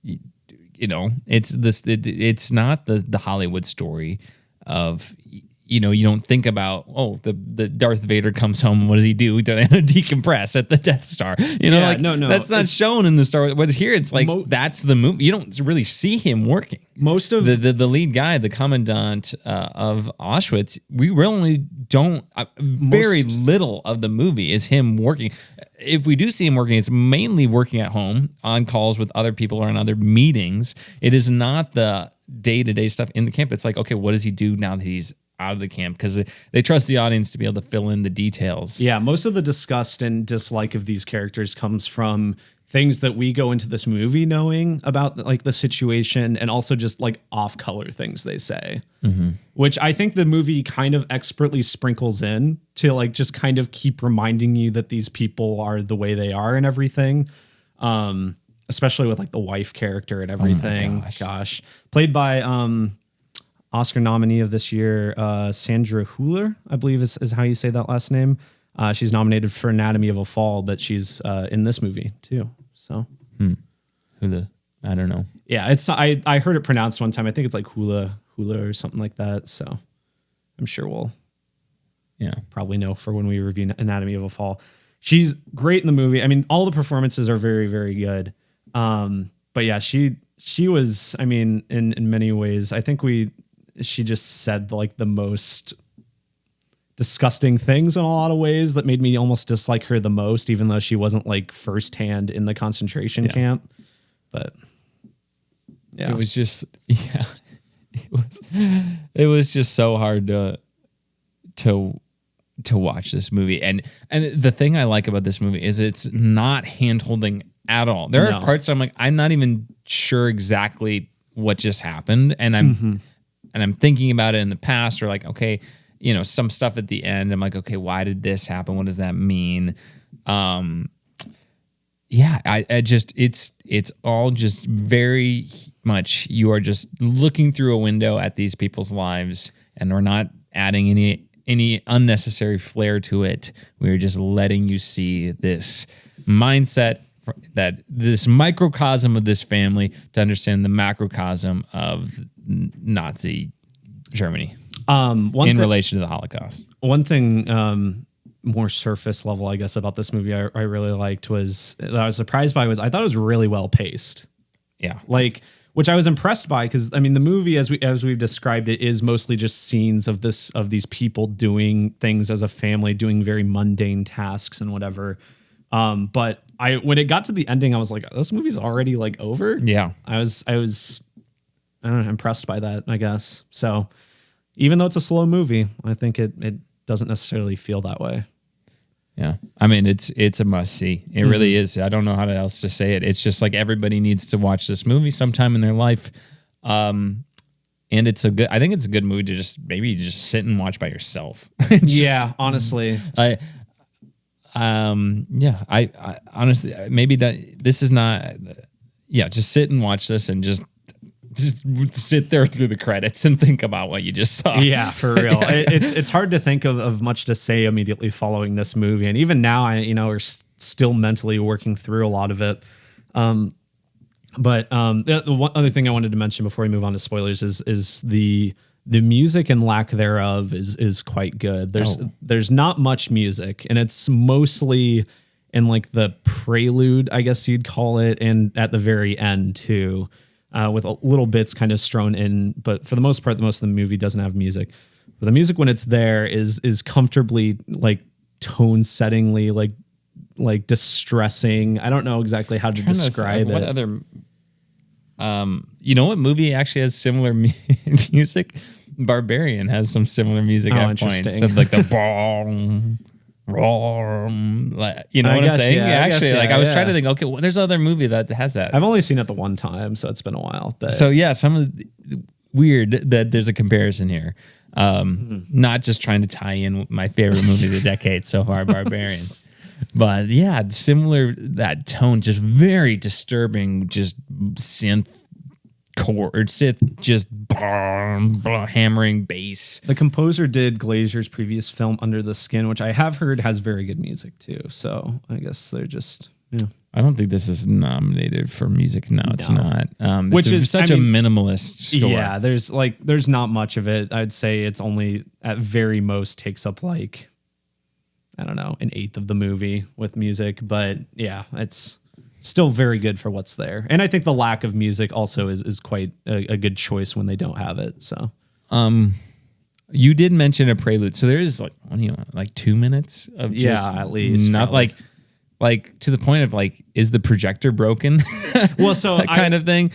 It's this. It's not the Hollywood story of. You don't think about, the Darth Vader comes home. What does he do? Decompress at the Death Star. No, that's not shown in the Star Wars. But here, it's like that's the movie. You don't really see him working. Most of the lead guy, the commandant of Auschwitz, we really don't. Very little of the movie is him working. If we do see him working, it's mainly working at home on calls with other people or in other meetings. It is not the day-to-day stuff in the camp. It's like, okay, what does he do now that he's out of the camp? Because they trust the audience to be able to fill in the details. Yeah, most of the disgust and dislike of these characters comes from things that we go into this movie knowing about like the situation, and also just like off color things they say, which I think the movie kind of expertly sprinkles in to like just kind of keep reminding you that these people are the way they are and everything. Especially with like the wife character and everything. Oh my gosh. Played by Oscar nominee of this year, Sandra Hüller, I believe is how you say that last name. She's nominated for Anatomy of a Fall, but she's in this movie too. So, Hula, I don't know. Yeah, it's I heard it pronounced one time. I think it's like hula or something like that. So, I'm sure we'll probably know for when we review Anatomy of a Fall. She's great in the movie. I mean, all the performances are very, very good. But yeah, she was. I mean, in many ways, I think she just said like the most disgusting things in a lot of ways that made me almost dislike her the most, even though she wasn't like firsthand in the concentration camp. But yeah, it was just it was just so hard to watch this movie. And the thing I like about this movie is it's not hand-holding at all. There are parts I'm like, I'm not even sure exactly what just happened, and I'm thinking about it in the past, or like, okay, you know, some stuff at the end, I'm like, okay, why did this happen? What does that mean? I just, it's all just very much, you are just looking through a window at these people's lives, and we're not adding any unnecessary flair to it. We're just letting you see this mindset, that this microcosm of this family, to understand the macrocosm of Nazi Germany. Relation to the Holocaust. One thing, more surface level, I guess, about this movie I really liked was, that I was surprised by, was I thought it was really well paced. Yeah. Like, which I was impressed by, because I mean, the movie, as we've described it, is mostly just scenes of these people doing things as a family, doing very mundane tasks and whatever. But when it got to the ending, I was like, this movie's already like over. Yeah. I was I don't know, impressed by that, I guess. So even though it's a slow movie, I think it doesn't necessarily feel that way. Yeah. I mean, it's a must see. It really is. I don't know how else to say it. It's just like everybody needs to watch this movie sometime in their life. And I think it's a good movie to just sit and watch by yourself. Yeah, honestly. I honestly, maybe this is not, just sit and watch this and just sit there through the credits and think about what you just saw. Yeah, for real. It's hard to think of much to say immediately following this movie. And even now, we're still mentally working through a lot of it. But the one other thing I wanted to mention before we move on to spoilers is the music and lack thereof is quite good. There's not much music, and it's mostly in like the prelude, I guess you'd call it, and at the very end too. With little bits kind of strewn in, but for the most part, most of the movie doesn't have music. But the music, when it's there, is comfortably like tone settingly, like distressing. I don't know exactly how to describe it. What other? What movie actually has similar music? Barbarian has some similar music at points. So like the bong. You know what I'm saying? I was trying to think, okay, there's another movie that has that. I've only seen it the one time, so it's been a while. But. So yeah, some of the weird that there's a comparison here. Not just trying to tie in my favorite movie of the decade so far, Barbarian. But yeah, similar, that tone, just very disturbing, just synth chord, just hammering bass. The composer did Glazer's previous film Under the Skin, which I have heard has very good music too. So I guess they're just, I don't think this is nominated for music. No, it's not. Which is such a minimalist score. Yeah, there's not much of it. I'd say it's only at very most takes up like, I don't know, an eighth of the movie with music. But yeah, it's still very good for what's there. And I think the lack of music also is quite a good choice when they don't have it. So, you did mention a prelude. So there is like 2 minutes of just at least not probably. like to the point of like, is the projector broken? Well, so kind of thing.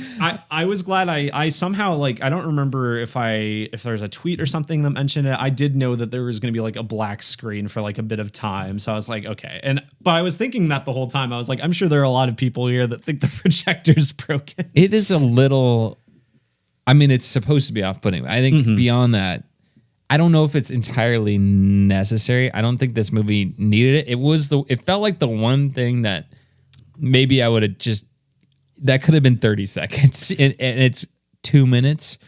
I was glad I somehow, like, I don't remember if there's a tweet or something that mentioned it. I did know that there was going to be like a black screen for like a bit of time. So I was like, okay. But I was thinking that the whole time. I was like, I'm sure there are a lot of people here that think the projector's broken. It is a little, I mean, it's supposed to be off-putting. I think beyond that, I don't know if it's entirely necessary. I don't think this movie needed it. It felt like the one thing that maybe I would have that could have been 30 seconds and it's 2 minutes.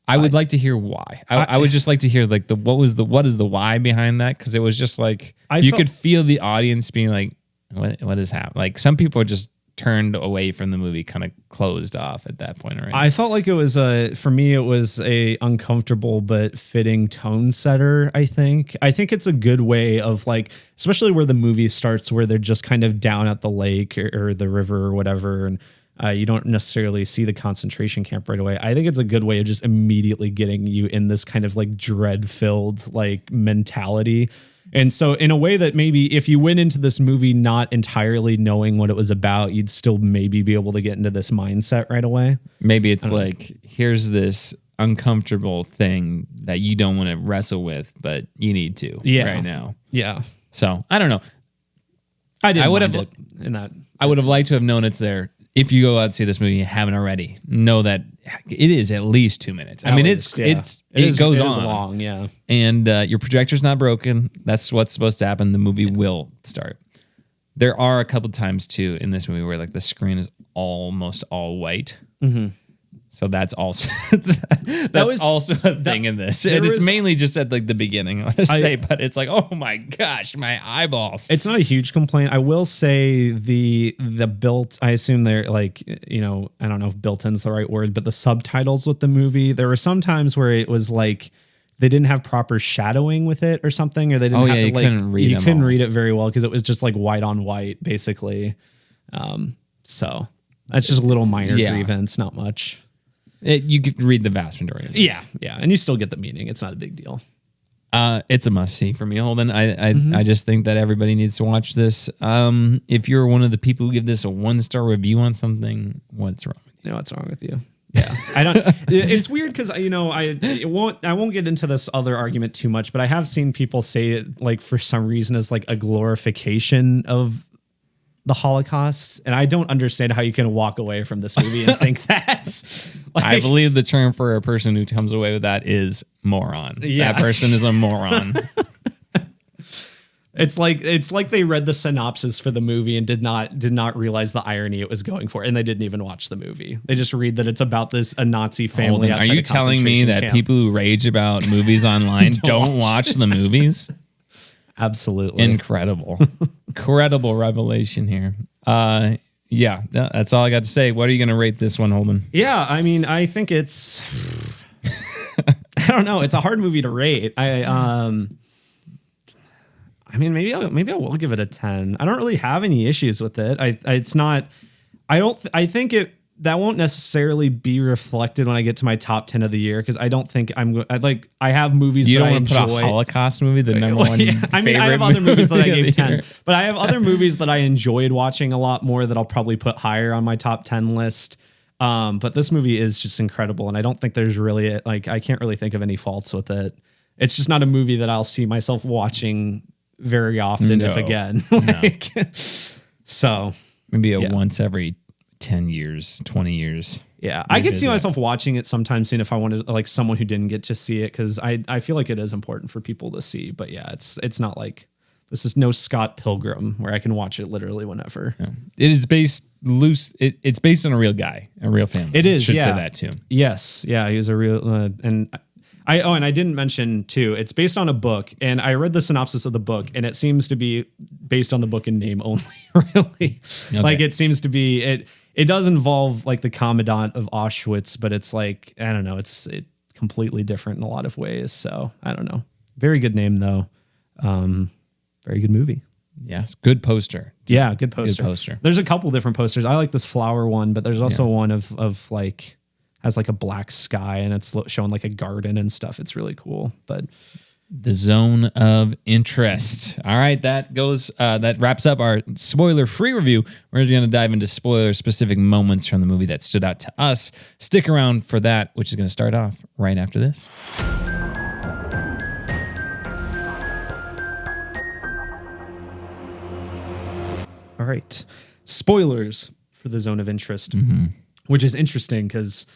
I would like to hear why. I would just like to hear like what is the why behind that? Cause it was just like, you could feel the audience being like, what is happening? Like some people are just turned away from the movie, kind of closed off at that point already. I felt like it was for me, it was a uncomfortable but fitting tone setter. I think it's a good way of like, especially where the movie starts, where they're just kind of down at the lake or the river or whatever, and you don't necessarily see the concentration camp right away. I think it's a good way of just immediately getting you in this kind of like dread-filled like mentality. And so in a way that maybe if you went into this movie not entirely knowing what it was about, you'd still maybe be able to get into this mindset right away. Maybe it's like, here's this uncomfortable thing that you don't want to wrestle with, but you need to right now. Yeah. So I don't know. I would have in that. I would have liked to have known it's there. If you go out and see this movie and haven't already, know that it is at least 2 minutes. I mean, it goes on. It is long, yeah. And your projector's not broken. That's what's supposed to happen. The movie will start. There are a couple times too in this movie where like the screen is almost all white. Mm-hmm. So that's also also a thing in this. And it's mainly just at like the beginning, I want to say, but it's like, oh my gosh, my eyeballs. It's not a huge complaint. I will say the built, I assume they're like, you know, I don't know if built-in's the right word, but the subtitles with the movie, there were some times where it was like they didn't have proper shadowing with it or something, or they didn't have you couldn't read it very well because it was just like white on white, basically. So that's just a little minor grievance, not much. You could read the vast majority of it. Yeah, and you still get the meaning. It's not a big deal. It's a must-see for me, Holden. I just think that everybody needs to watch this. If you're one of the people who give this a 1-star review on something, what's wrong with you? No, what's wrong with you? Yeah, I don't. It's weird because I won't get into this other argument too much, but I have seen people say it like for some reason as like a glorification of the Holocaust, and I don't understand how you can walk away from this movie and think that. Like, I believe the term for a person who comes away with that is moron. Yeah. That person is a moron. It's like they read the synopsis for the movie and did not realize the irony it was going for, and they didn't even watch the movie. They just read that it's about a Nazi family. Are you telling me that people who rage about movies online don't watch the movies? Absolutely. Incredible revelation here. Yeah, that's all I got to say. What are you going to rate this one, Holden? Yeah, I mean, I think it's I don't know. It's a hard movie to rate. I mean, maybe I will give it a 10. I don't really have any issues with it. I think that won't necessarily be reflected when I get to my top 10 of the year, because I don't think I have movies that I enjoy. You don't want to put a Holocaust movie, the number one favorite I mean, I have other movies that I gave 10s, but I have other movies that I enjoyed watching a lot more that I'll probably put higher on my top 10 list. But this movie is just incredible, and I don't think there's really I can't really think of any faults with it. It's just not a movie that I'll see myself watching very often, if again. So maybe once every 10 years, 20 years. Yeah, I could see myself watching it sometime soon if I wanted, like, someone who didn't get to see it, because I feel like it is important for people to see. But yeah, it's not like this is no Scott Pilgrim where I can watch it literally whenever. Yeah. It is based loose. It's based on a real guy, a real family. It is. Should say that too. Yes. Yeah. He was a real and I didn't mention too, it's based on a book, and I read the synopsis of the book, and it seems to be based on the book in name only, really. Okay. Like, it seems to be, it does involve like the commandant of Auschwitz, but it's like, I don't know, it's completely different in a lot of ways. So I don't know. Very good name though. Very good movie. Yes. Good poster. Yeah. Good poster. There's a couple different posters. I like this flower one, but there's also one of has like a black sky, and it's showing like a garden and stuff. It's really cool. But The zone of interest. All right, that wraps up our spoiler-free review. We're going to dive into spoiler-specific moments from the movie that stood out to us. Stick around for that, which is going to start off right after this. All right. Spoilers for the zone of interest, which is interesting because,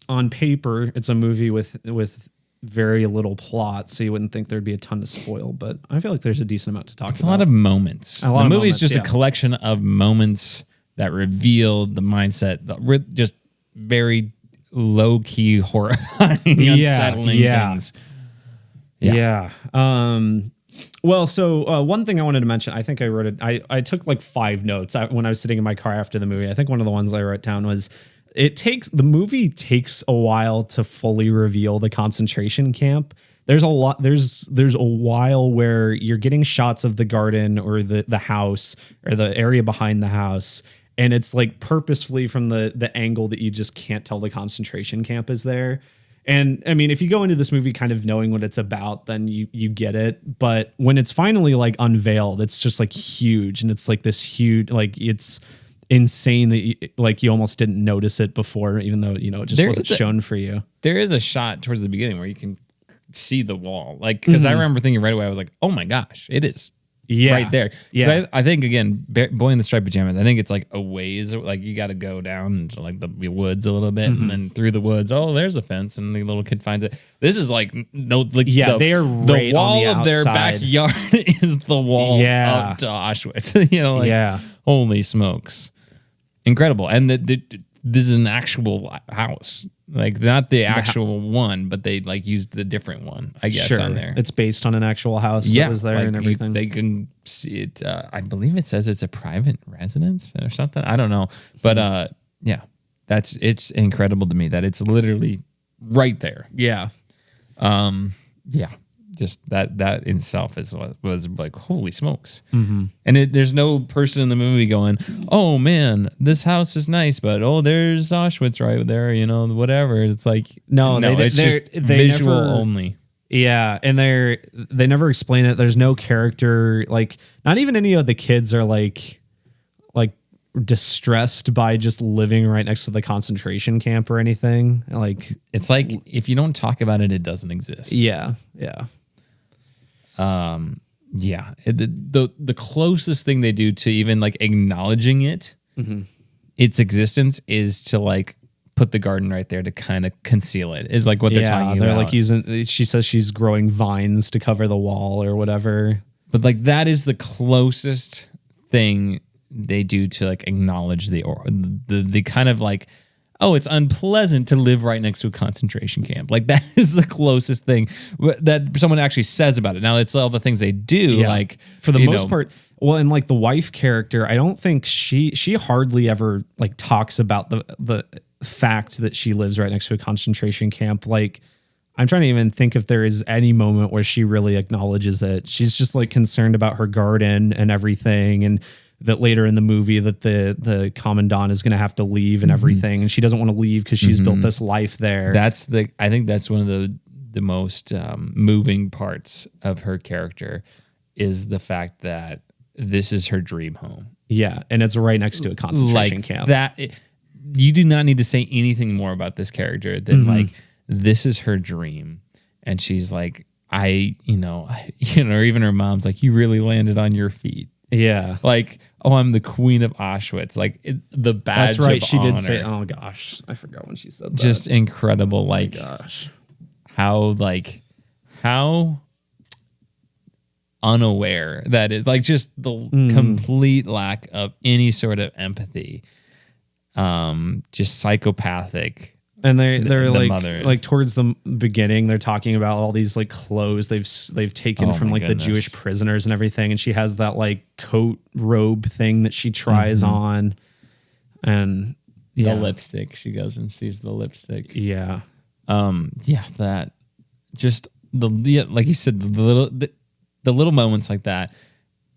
on paper, it's a movie with very little plot, so you wouldn't think there'd be a ton to spoil, but I feel like there's a decent amount to talk about. It's a lot of moments. The movie is just a collection of moments that reveal the mindset, just very low-key, horrifying, unsettling things. Yeah. Well, so one thing I wanted to mention, I think I wrote it. I took like 5 notes when I was sitting in my car after the movie. I think one of the ones I wrote down was the movie takes a while to fully reveal the concentration camp. There's a while where you're getting shots of the garden or the house or the area behind the house, and it's like purposefully from the angle that you just can't tell the concentration camp is there. And I mean, if you go into this movie kind of knowing what it's about, then you get it. But when it's finally like unveiled, it's just like huge, and it's like this huge, like it's insane that you almost didn't notice it before, even though it just wasn't shown for you. There is a shot towards the beginning where you can see the wall, like because I remember thinking right away, I was like, oh my gosh, it is. Right there. Yeah. I think, again, Boy in the Striped Pajamas, I think it's like a ways, like you got to go down into like the woods a little bit and then through the woods. Oh, there's a fence and the little kid finds it. This is like, they are right the wall on the of their backyard is the wall up to Auschwitz. Holy smokes. Incredible. And this is an actual house. Like not the actual one, but they like used the different one, I guess, on there. It's based on an actual house that was there and everything. They can see it. I believe it says it's a private residence or something. I don't know. But it's incredible to me that it's literally right there. Yeah. Just that in itself was like, holy smokes. And there's no person in the movie going, oh man, this house is nice, but there's Auschwitz right there, whatever. It's like, no, it's just visual only. Yeah, and they never explain it. There's no character, like not even any of the kids are like distressed by just living right next to the concentration camp or anything. Like it's like if you don't talk about it, it doesn't exist. Yeah. The closest thing they do to even like acknowledging it, its existence, is to like put the garden right there to kind of conceal it. Is like what they're talking about. They're like using. She says she's growing vines to cover the wall or whatever. But like that is the closest thing they do to like acknowledge the kind of like, oh, it's unpleasant to live right next to a concentration camp. Like that is the closest thing that someone actually says about it. Now it's all the things they do, like for the most part. Well, and like the wife character, I don't think she hardly ever like talks about the fact that she lives right next to a concentration camp. Like I'm trying to even think if there is any moment where she really acknowledges it. She's just like concerned about her garden and everything, and that later in the movie that the commandant is going to have to leave and everything, and she doesn't want to leave because she's built this life there. I think that's one of the most moving parts of her character is the fact that this is her dream home. Yeah, and it's right next to a concentration camp. You do not need to say anything more about this character than like this is her dream, and she's like, or even her mom's like, you really landed on your feet. Yeah. Like, oh, I'm the queen of Auschwitz. Like the badge. That's right. Of she honor. did say, oh gosh, I forgot when she said that. Just incredible. Like, oh gosh, how unaware that is. Like just the complete lack of any sort of empathy. Just psychopathic. And they're like towards the beginning, they're talking about all these like clothes they've taken from like the Jewish prisoners and everything, and she has that like coat robe thing that she tries on, and the lipstick. She goes and sees the lipstick. Yeah, that just like you said, the little moments like that.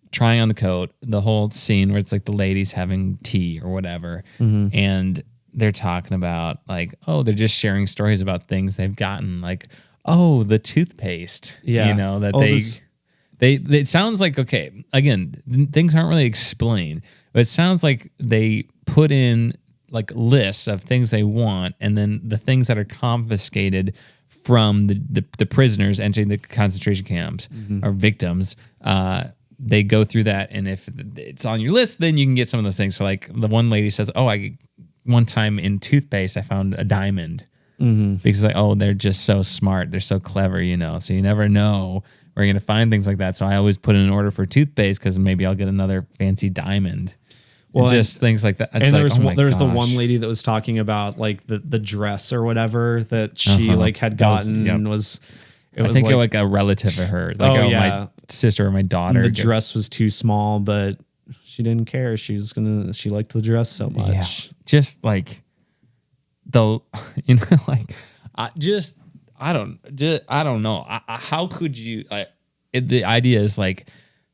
Trying on the coat, the whole scene where it's like the ladies having tea or whatever, and they're talking about like, oh, they're just sharing stories about things they've gotten. Like, oh, the toothpaste. Yeah. You know, that Oh, they this- it sounds like, okay, again, things aren't really explained, but it sounds like they put in like lists of things they want, and then the things that are confiscated from the prisoners entering the concentration camps or victims, they go through that, and if it's on your list, then you can get some of those things. So like the one lady says, oh, one time in toothpaste I found a diamond, because like, oh, they're just so smart, they're so clever, you know, so you never know where you're gonna find things like that. So I always put in an order for toothpaste because maybe I'll get another fancy diamond. Well, just things like that. It's and like, there was the one lady that was talking about like the dress or whatever that she like had gotten. I think like a relative of her, like my sister or my daughter. The dress was too small, but she didn't care. She liked the dress so much. Yeah. Just like you know, like I don't know. How could you? The idea is like,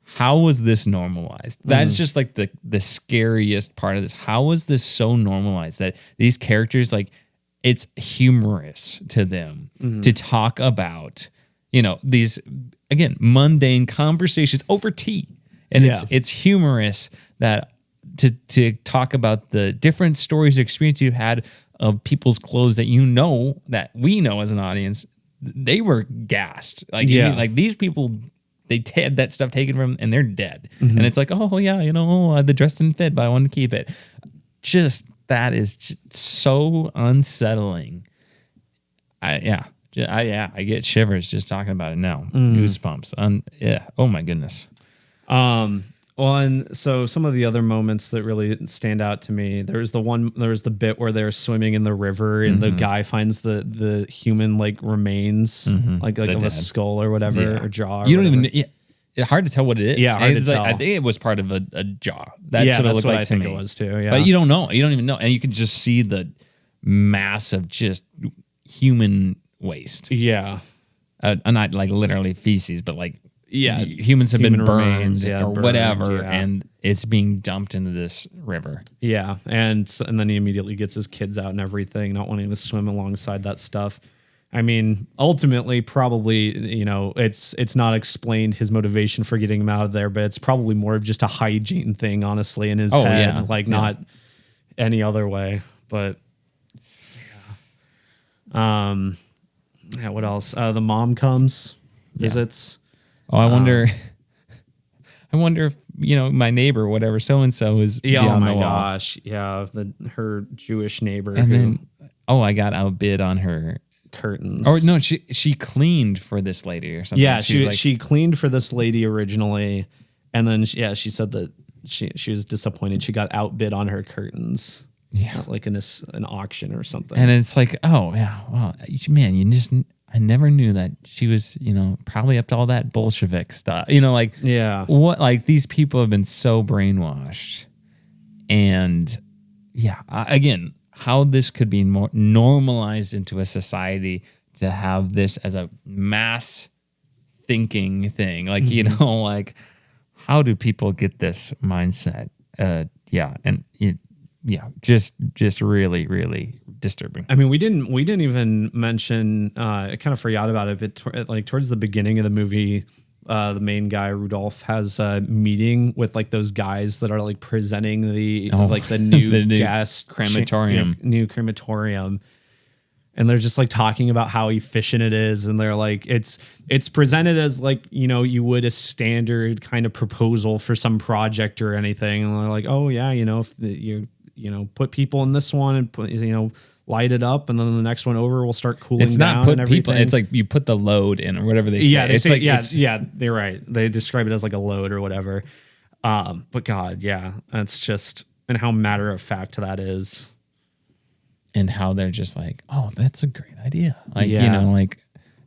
how was this normalized? That's just like the scariest part of this. How was this so normalized that these characters, like, it's humorous to them to talk about, you know, these, again, mundane conversations over tea. And it's humorous that to talk about the different stories or experience you had of people's clothes that that we know as an audience, they were gassed. Like, like these people, they had that stuff taken from them and they're dead. And it's like, oh yeah, you know, the dress didn't fit, but I wanted to keep it. That is just so unsettling. I get shivers just talking about it now. Goosebumps. Oh my goodness. Well, and so some of the other moments that really stand out to me, there was the bit where they're swimming in the river and the guy finds the human like remains, like of a skull or whatever, or jaw. You don't even. It's hard to tell what it is. Yeah, hard to tell. I think it was part of a jaw. That's what it looked like to me. It was too. Yeah, but you don't know. You don't even know, and you can just see the mass of just human waste. Yeah, not like literally feces, but like. Yeah, humans have been burned or burned, whatever, and it's being dumped into this river. Yeah, and then he immediately gets his kids out and everything, not wanting to swim alongside that stuff. I mean, ultimately, probably, you know, it's not explained his motivation for getting him out of there, but it's probably more of just a hygiene thing, honestly, in his head, not any other way. But yeah, what else? The mom comes, visits. Oh, I wonder. I wonder if, you know, my neighbor, whatever, so and so is. Oh my gosh, yeah, her Jewish neighbor. And then, I got outbid on her curtains. Or no, she cleaned for this lady or something. Yeah, she cleaned for this lady originally, and then she said that she was disappointed. She got outbid on her curtains. Yeah, like in an auction or something. And it's like, oh yeah, well, man, I never knew that she was, you know, probably up to all that Bolshevik stuff. You know, like, what, like, these people have been so brainwashed. And again, how this could be more normalized into a society to have this as a mass thinking thing. Like, you know, like, how do people get this mindset? Just really, really disturbing. I mean, we didn't even mention. I kind of forgot about it, but like towards the beginning of the movie, the main guy Rudolph has a meeting with like those guys that are like presenting the new gas crematorium, new crematorium, and they're just like talking about how efficient it is, and they're like it's presented as like, you know, you would a standard kind of proposal for some project or anything, and they're like, oh yeah, you know, if you know, put people in this one and put, you know, light it up, and then the next one over will start cooling down. It's not put people. It's like you put the load in or whatever they say. Yeah, it's they're right. They describe it as like a load or whatever. But God, yeah, that's just, and how matter of fact that is, and how they're just like, oh, that's a great idea. Like, you know, like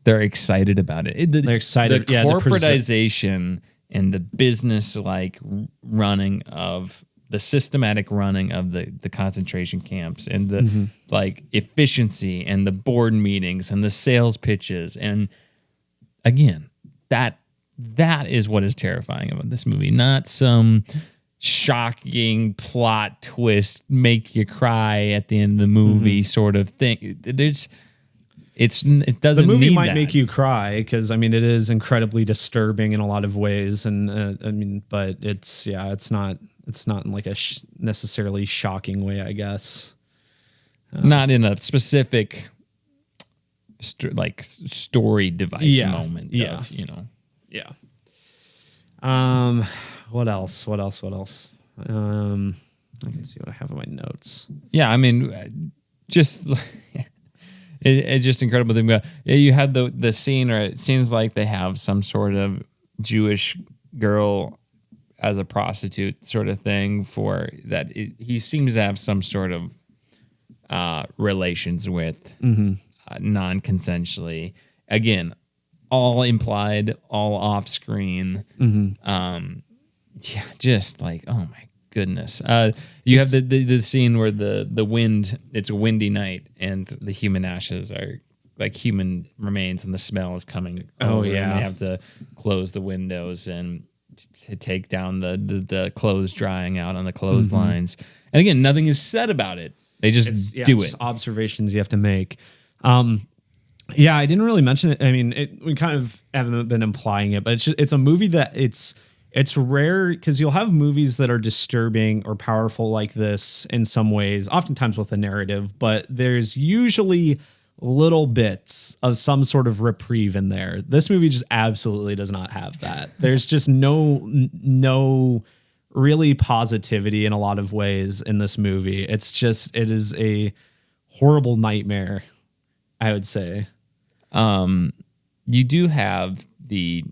they're excited about it. They're excited. The corporatization and the business like running of. The systematic running of the concentration camps and the like efficiency and the board meetings and the sales pitches. And again, that is what is terrifying about this movie. Not some shocking plot twist, make you cry at the end of the movie sort of thing. it doesn't. The movie need might that. make you cry because I mean it is incredibly disturbing in a lot of ways, and I mean, but it's not in like a necessarily shocking way, I guess. Not in a specific story device moment. Yeah. Of, Yeah. What else? I can see what I have in my notes. Yeah, I mean, just it's just incredible thing about. Yeah, you had the scene, where it seems like they have some sort of Jewish girl as a prostitute sort of thing for that. He seems to have some sort of relations with non-consensually. Again, all implied, all off screen. Yeah, just like, oh my goodness. You have the scene where the wind, it's a windy night and the human ashes are like human remains and the smell is coming over, and they have to close the windows and to take down the clothes drying out on the clotheslines. And again, nothing is said about it. They just do it. Just observations you have to make. Yeah, I didn't really mention it. I mean, we kind of haven't been implying it, but it's a movie that it's rare because you'll have movies that are disturbing or powerful like this in some ways, oftentimes with a narrative, but there's usually little bits of some sort of reprieve in there. This movie just absolutely does not have that. There's just no really positivity in a lot of ways in this movie. It is a horrible nightmare, I would say. You do have the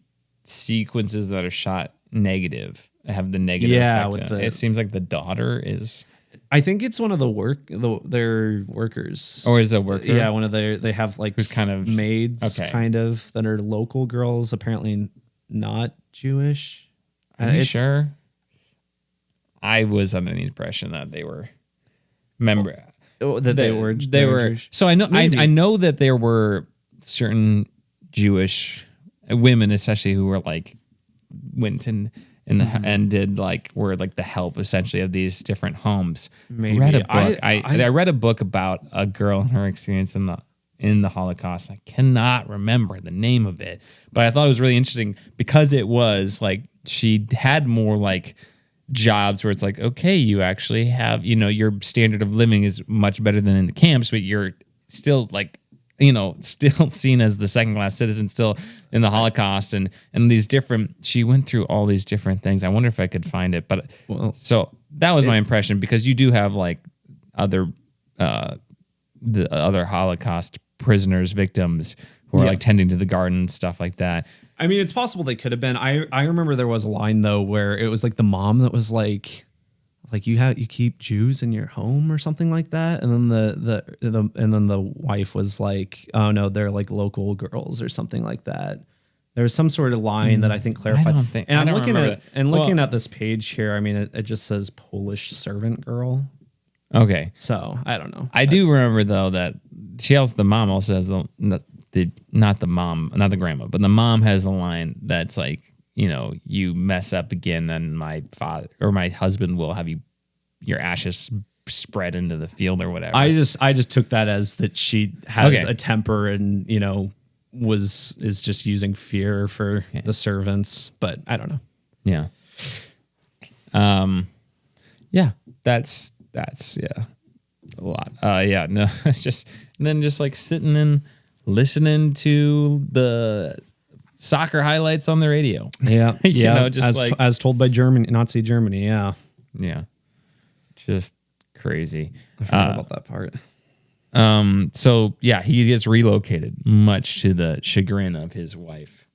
sequences that are shot negative, have the negative effect. It seems like the daughter is. I think it's one of their workers. Or is it a worker? Yeah, one of they have like who's kind of maids, kind of that are local girls, apparently not Jewish. Are you sure? I was under the impression that they were they were Jewish. So I know that there were certain Jewish women, especially who were like went and did like were like the help essentially of these different homes. Maybe. Read a book. I read a book about a girl and her experience in the Holocaust. I cannot remember the name of it, but I thought it was really interesting because it was like she had more like jobs where it's like, okay, you actually have, your standard of living is much better than in the camps, but you're still like, still seen as the second class citizen, still in the Holocaust and these different, she went through all these different things. I wonder if I could find it, but so that was my impression because you do have like the other Holocaust prisoners, victims who are like tending to the garden, stuff like that. I mean, it's possible they could have been. I remember there was a line though where it was like the mom that was like you keep Jews in your home or something like that, and then the wife was like, oh no, they're like local girls or something like that. There was some sort of line that I think clarified. I'm looking at this page here. I mean, it just says Polish servant girl. Okay, so I don't know. I do remember though that the mom also has not the grandma, but the mom has a line that's like, you mess up again and my father or my husband will have your ashes spread into the field or whatever. I just took that as that she has a temper and, is just using fear for the servants, but I don't know. Yeah. Yeah, that's a lot. Just like sitting and listening to the soccer highlights on the radio. Yeah. Just as told by Nazi Germany. Yeah. Yeah. Just crazy. I forgot about that part. So yeah, he gets relocated much to the chagrin of his wife.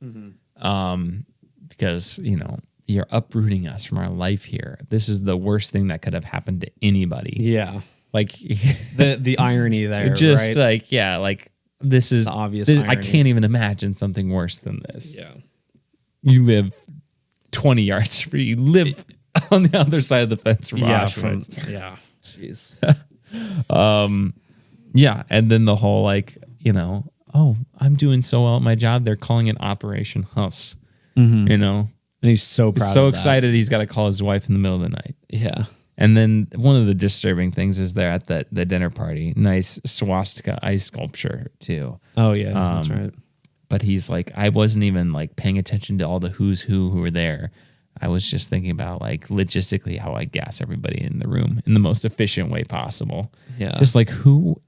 Because, you're uprooting us from our life here. This is the worst thing that could have happened to anybody. Yeah. Like the irony there, just right? This is the obvious irony. I irony. can't even imagine something worse than this. Yeah. You live 20 yards from you live on the other side of the fence from Auschwitz. Jeez. Yeah, and then the whole oh, I'm doing so well at my job. They're calling it Operation Huss. And he's so proud. He's so excited. He's got to call his wife in the middle of the night. Yeah. And then one of the disturbing things is they're at the dinner party. Nice swastika ice sculpture too. Oh yeah, that's right. But he's like, I wasn't even like paying attention to all the who's who were there. I was just thinking about like logistically how I gas everybody in the room in the most efficient way possible. Yeah. Just like who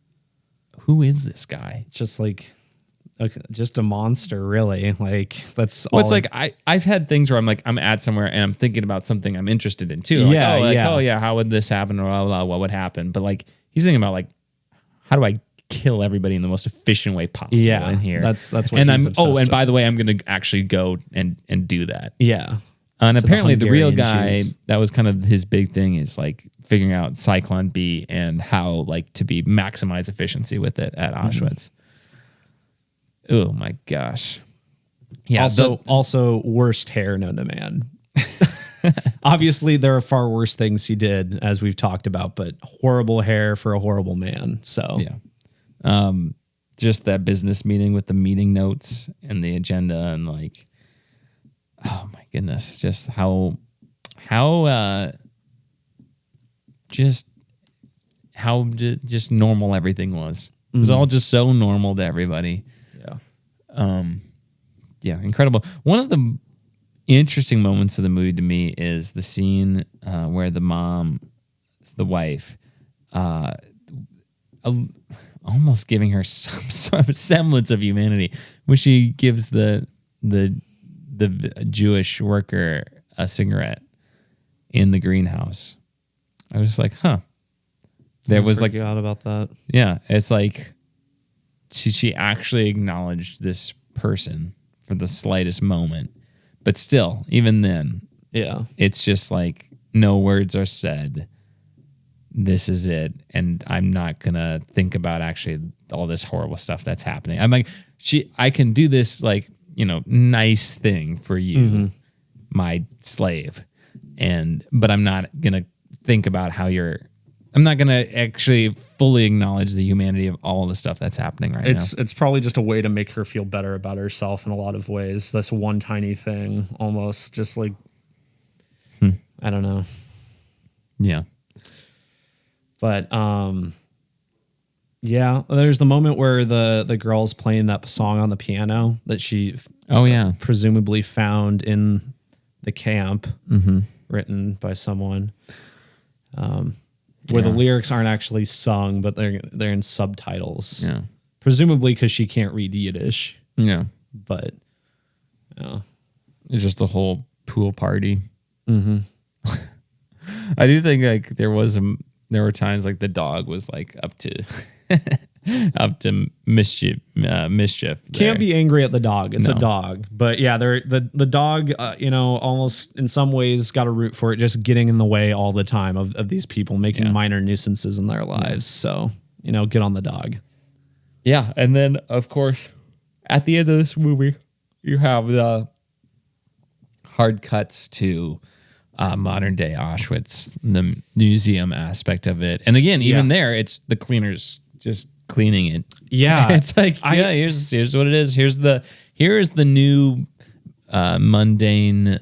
is this guy? Just like just a monster, really. Like that's Well, all. it's like I've had things where I'm at somewhere and I'm thinking about something I'm interested in too. Yeah, Oh yeah, how would this happen, or blah, blah, what would happen? But like he's thinking about like, how do I kill everybody in the most efficient way possible in here? That's what. And he's I'm obsessed with. by the way, I'm going to actually go and do that. Yeah. And apparently the real Hungarian guy, cheese. that was kind of his big thing, is like figuring out Cyclone B and how like to be maximize efficiency with it at Auschwitz. Oh my gosh. Yeah. Also worst hair known to man. Obviously, there are far worse things he did, as we've talked about, but horrible hair for a horrible man. So yeah. Just that business meeting with the meeting notes and the agenda and like, oh my goodness, just how just normal everything was. It was all just so normal to everybody. Yeah, incredible. One of the interesting moments of the movie to me is the scene where the mom, the wife, almost giving her some sort of semblance of humanity, when she gives the Jewish worker a cigarette in the greenhouse. I was just like, huh. There was like, forgot about that. yeah, it's like she actually acknowledged this person for the slightest moment, but still, even then, Yeah. it's just like no words are said. This is it, and I'm not gonna think about actually all this horrible stuff that's happening. I'm like, I can do this like, nice thing for you, my slave, but I'm not gonna think about how I'm not gonna actually fully acknowledge the humanity of all the stuff that's happening right now. It's probably just a way to make her feel better about herself in a lot of ways. That's one tiny thing, almost just like I don't know. Yeah. But yeah, there's the moment where the girl's playing that song on the piano that she presumably found in the camp, written by someone. Where the lyrics aren't actually sung, but they're in subtitles. Yeah. Presumably because she can't read Yiddish. Yeah. But It's just the whole pool party. I do think like there were times like the dog was like up to mischief. Can't be angry at the dog. It's a dog. But yeah, the dog, almost in some ways got to root for it, just getting in the way all the time of these people making minor nuisances in their lives. So, get on the dog. Yeah. And then, of course, at the end of this movie, you have the hard cuts to modern day Auschwitz, the museum aspect of it. And again, even there, it's the cleaners just cleaning it. Yeah. It's like, here's what it is. Here is the new mundane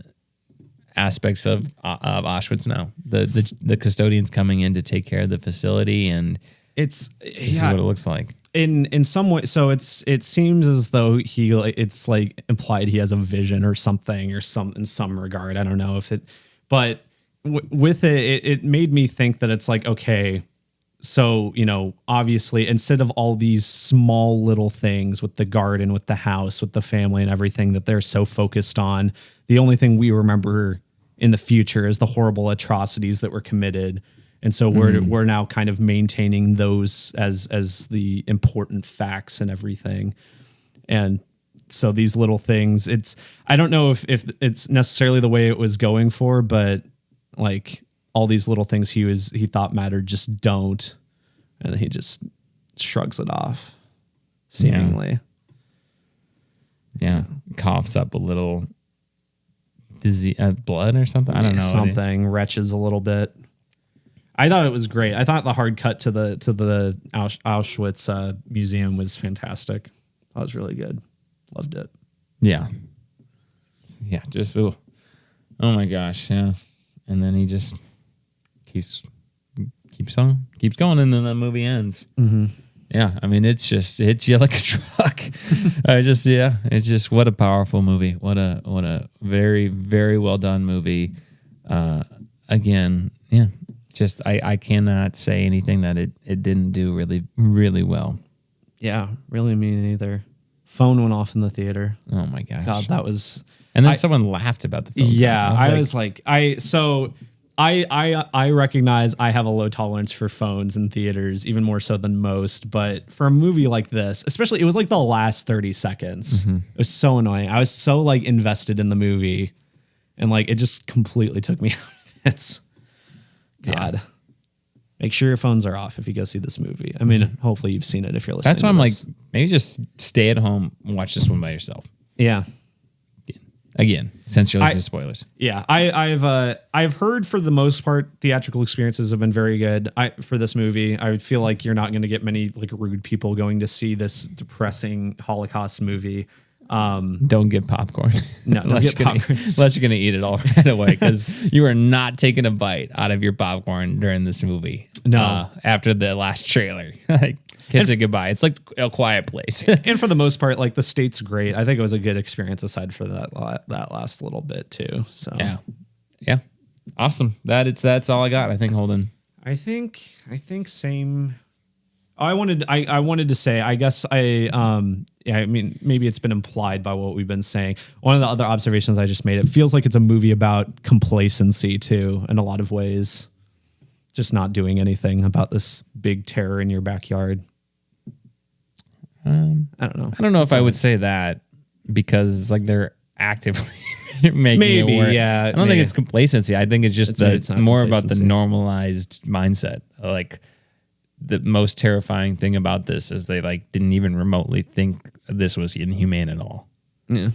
aspects of Auschwitz now. The custodians coming in to take care of the facility, and this is what it looks like. In some way, so it seems as though it's like implied he has a vision or something, or in some regard. I don't know if it, but with it made me think that it's like, okay, so, obviously, instead of all these small little things with the garden, with the house, with the family and everything that they're so focused on, the only thing we remember in the future is the horrible atrocities that were committed. And so we're now kind of maintaining those as the important facts and everything. And so these little things, I don't know if it's necessarily the way it was going for, but like all these little things he thought mattered just don't. And he just shrugs it off, seemingly. Yeah. Coughs up a little disease, blood or something. I don't know. Something retches a little bit. I thought it was great. I thought the hard cut to the Auschwitz museum was fantastic. That was really good. Loved it. Yeah. Yeah. Just, oh my gosh. Yeah. And then he just keeps going, and then the movie ends. Mm-hmm. Yeah, I mean, it's just hits you like a truck. It's just what a powerful movie. What a very, very well done movie. Again, yeah, just I cannot say anything that it didn't do really, really well. Yeah, really me neither. Phone went off in the theater. Oh my gosh. God, that was. And then someone laughed about the phone. Yeah, I recognize I have a low tolerance for phones in theaters, even more so than most. But for a movie like this, especially, it was like the last 30 seconds. Mm-hmm. It was so annoying. I was so like invested in the movie, and like it just completely took me out of it. God. Yeah. Make sure your phones are off if you go see this movie. I mean, hopefully you've seen it if you're listening. That's why I'm like, maybe just stay at home and watch this one by yourself. Yeah. Again, since you're listening to spoilers. Yeah, I've heard for the most part theatrical experiences have been very good. For this movie, I feel like you're not going to get many like rude people going to see this depressing Holocaust movie. Don't get popcorn. No, unless you're going to eat it all right away, because you are not taking a bite out of your popcorn during this movie. No, after the last trailer, like kiss it goodbye. It's like A Quiet Place. And for the most part, like the state's great. I think it was a good experience aside for that last little bit too. So yeah, awesome. That's all I got. I think Holden. I think same. I wanted to say, I guess I mean, maybe it's been implied by what we've been saying. One of the other observations I just made, it feels like it's a movie about complacency too, in a lot of ways. Just not doing anything about this big terror in your backyard. I don't know. I don't know if I would say that, because it's like they're actively making it work. Yeah. I don't think it's complacency. I think it's just more about the normalized mindset. Like, the most terrifying thing about this is they like didn't even remotely think this was inhumane at all. Yeah.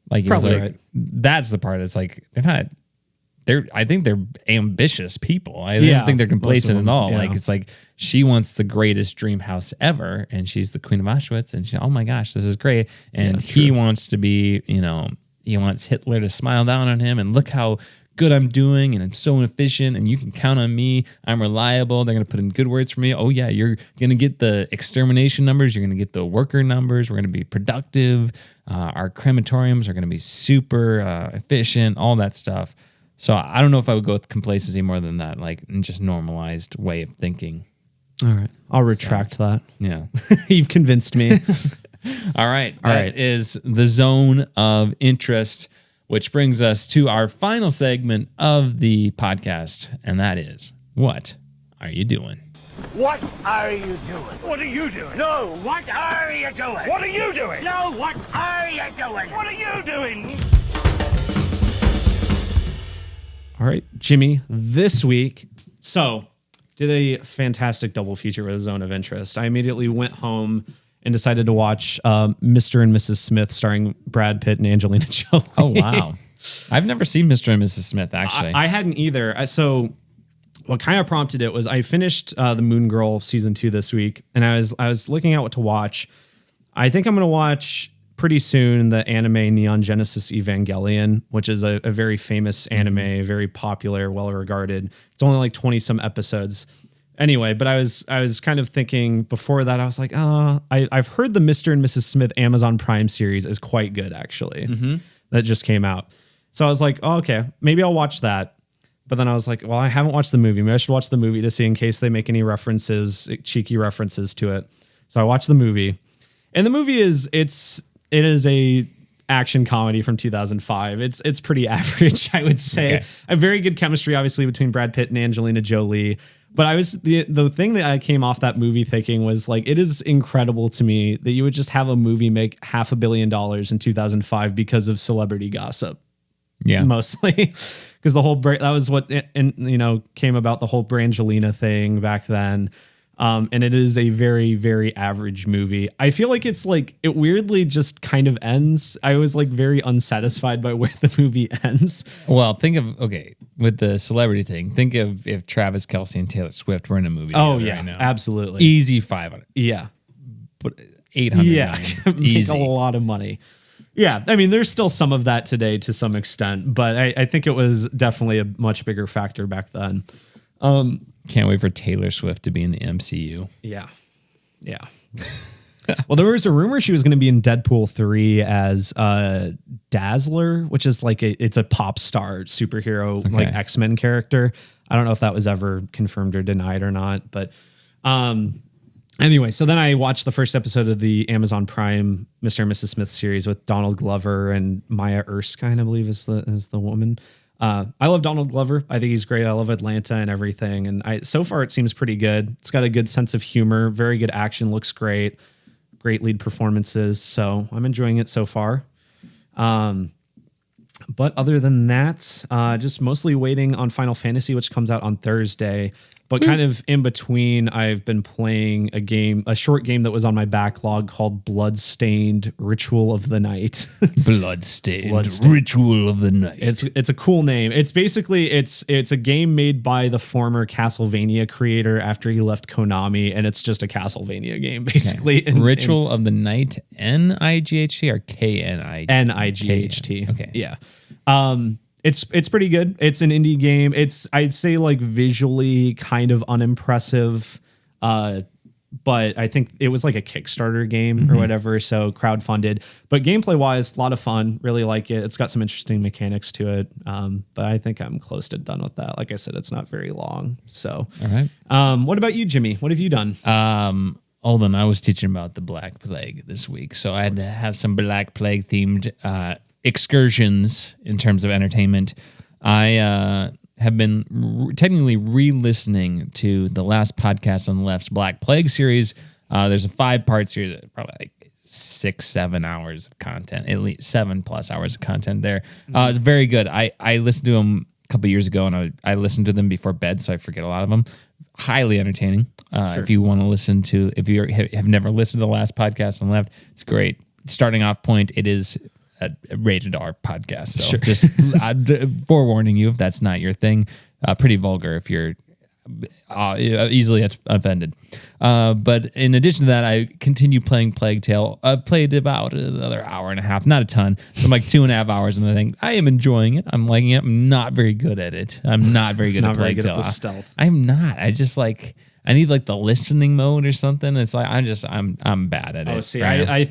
Like, probably like, right. That's the part. It's like I think they're ambitious people. I don't think they're complacent at all. Yeah. Like, it's like she wants the greatest dream house ever, and she's the queen of Auschwitz, and she, oh my gosh, this is great. And he wants to be, he wants Hitler to smile down on him and look how good I'm doing, and I'm so efficient, and you can count on me. I'm reliable. They're going to put in good words for me. Oh yeah, you're going to get the extermination numbers. You're going to get the worker numbers. We're going to be productive. Our crematoriums are going to be super efficient, all that stuff. So I don't know if I would go with complacency more than that, like just normalized way of thinking. All right. I'll retract that. Yeah. You've convinced me. All right. That is the zone of interest, which brings us to our final segment of the podcast, and that is, what are you doing? What are you doing? What are you doing? No, what are you doing? What are you doing? No, what are you doing? What are you doing? All right, Jimmy, this week, did a fantastic double feature with a zone of interest. I immediately went home and decided to watch Mr. and Mrs. Smith, starring Brad Pitt and Angelina Jolie. Oh, wow. I've never seen Mr. and Mrs. Smith, actually. I hadn't either. So what kind of prompted it was I finished The Moon Girl season 2 this week, and I was looking at what to watch. I think I'm going to watch pretty soon the anime Neon Genesis Evangelion, which is a very famous anime, very popular, well-regarded. It's only like 20-some episodes. Anyway, but I was kind of thinking before that, I was like, I've heard the Mr. and Mrs. Smith Amazon Prime series is quite good, actually. Mm-hmm. That just came out. So I was like, oh, okay, maybe I'll watch that. But then I was like, well, I haven't watched the movie. Maybe I should watch the movie to see in case they make any cheeky references to it. So I watched the movie. And the movie it is a action comedy from 2005. It's pretty average, I would say. Okay. A very good chemistry, obviously, between Brad Pitt and Angelina Jolie. But the thing that I came off that movie thinking was like, it is incredible to me that you would just have a movie make $500 million in 2005 because of celebrity gossip. Yeah, mostly because the whole that was what came about, the whole Brangelina thing back then. And it is a very, very average movie. I feel like it's like, it weirdly just kind of ends. I was like very unsatisfied by where the movie ends. Well, with the celebrity thing, think of if Travis Kelce and Taylor Swift were in a movie. Oh yeah, right now. Absolutely. Easy 500. Yeah. But 800. Yeah. Easy. A lot of money. Yeah. I mean, there's still some of that today to some extent, but I think it was definitely a much bigger factor back then. Can't wait for Taylor Swift to be in the MCU. Yeah. Well, there was a rumor she was going to be in Deadpool 3 as Dazzler, which is like it's a pop star superhero, like X-Men character. I don't know if that was ever confirmed or denied or not, but anyway, so then I watched the first episode of the Amazon Prime Mr. and Mrs. Smith series with Donald Glover and Maya Erskine, I believe is the woman. I love Donald Glover. I think he's great. I love Atlanta and everything. And so far it seems pretty good. It's got a good sense of humor, very good action, looks great. Great lead performances. So I'm enjoying it so far. But other than that, just mostly waiting on Final Fantasy, which comes out on Thursday. But kind of in between, I've been playing a short game that was on my backlog called Bloodstained Ritual of the Night. Bloodstained Ritual of the Night. It's a cool name. It's basically it's a game made by the former Castlevania creator after he left Konami, and it's just a Castlevania game basically. Okay. Ritual of the Night, N-I-G-H-T or K-N-I-G-H-T? N-I-G-H-T. Okay. Yeah. It's pretty good. It's an indie game. I'd say like visually kind of unimpressive, but I think it was like a Kickstarter game or whatever, so crowdfunded. But gameplay wise, a lot of fun. Really like it. It's got some interesting mechanics to it. But I think I'm close to done with that. Like I said, it's not very long. So, all right. What about you, Jimmy? What have you done? Hold on, I was teaching about the Black Plague this week, so I had to have some Black Plague themed excursions in terms of entertainment. I have been technically re-listening to the last podcast on the left's Black Plague series. There's a 5-part series, probably like 6-7 hours of content, at least 7+ hours of content there. It's very good. I listened to them a couple years ago, and I listened to them before bed, so I forget a lot of them. Highly entertaining. If you want to listen to, if you have never listened to the last podcast on the left, it's great. Starting off point, it is a rated R podcast. So just forewarning you if that's not your thing. Pretty vulgar if you're easily offended. But in addition to that, I continue playing Plague Tale. I've played about another hour and a half, not a ton. I'm like 2.5 hours, and I think I am enjoying it. I'm liking it. I'm not very good at it. I'm not very good at Plague Tale. At the stealth. I'm not. I just like. I need like the listening mode or something. It's like I'm bad at it. Oh, see, I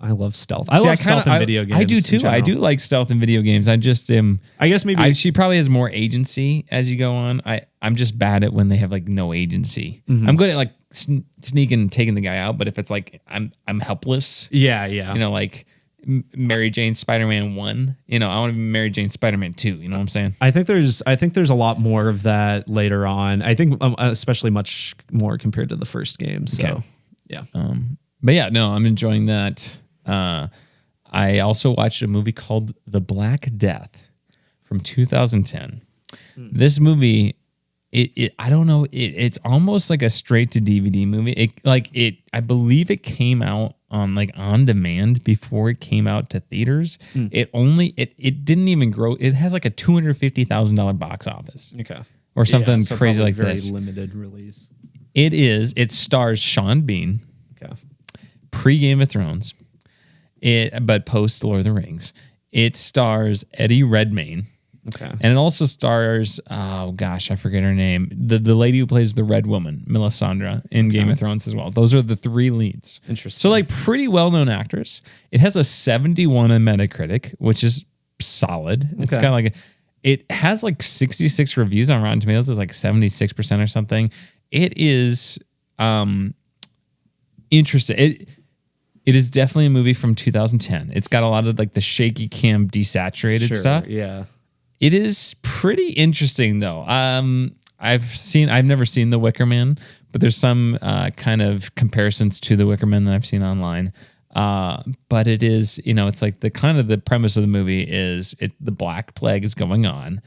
love stealth. I love stealth in video games. I do too. I do like stealth in video games. I just I guess maybe she probably has more agency as you go on. I'm just bad at when they have like no agency. I'm good at like sneaking and taking the guy out, but if it's like I'm helpless. Yeah. You know, like Mary Jane Spider-Man 1, I want to be Mary Jane Spider-Man 2, you know what I'm saying? I think there's a lot more of that later on. I think especially much more compared to the first game. So yeah. But yeah, no, I'm enjoying that. I also watched a movie called The Black Death from 2010. This movie, I don't know, it's almost like a straight to DVD movie. I believe it came out on demand before it came out to theaters. It didn't even grow. It has like a $250,000 box office. Okay. Or something crazy like very this. Very limited release. It stars Sean Bean. Okay. Pre Game of Thrones. But post Lord of the Rings. It stars Eddie Redmayne. Okay. And it also stars, oh gosh, I forget her name. The lady who plays the Red Woman, Melisandre, in Game of Thrones as well. Those are the 3 leads. Interesting. So like pretty well-known actors. It has a 71 on Metacritic, which is solid. It's kind of like, it has like 66 reviews on Rotten Tomatoes. It's like 76% or something. It is interesting. It is definitely a movie from 2010. It's got a lot of like the shaky cam desaturated stuff. Yeah. It is pretty interesting though. I've never seen The Wicker Man, but there's some kind of comparisons to The Wicker Man that I've seen online. But it is, it's like the premise of the movie is the Black Plague is going on,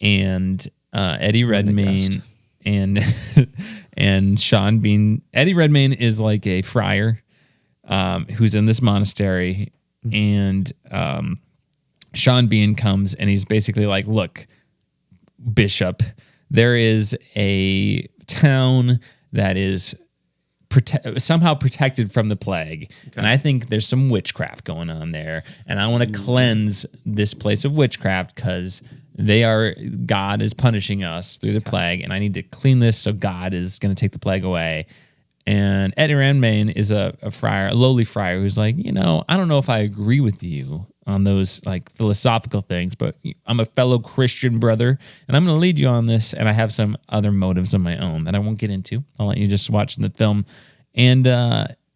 and Eddie Redmayne and Sean Bean. Eddie Redmayne is like a friar who's in this monastery, and Sean Bean comes and he's basically like, look, Bishop, there is a town that is somehow protected from the plague. Okay. And I think there's some witchcraft going on there. And I want to cleanse this place of witchcraft because God is punishing us through the plague, and I need to clean this, so God is going to take the plague away. And Eddie Redmayne is a friar, a lowly friar, who's like, I don't know if I agree with you on those like philosophical things, but I'm a fellow Christian brother, and I'm going to lead you on this. And I have some other motives of my own that I won't get into. I'll let you just watch the film. And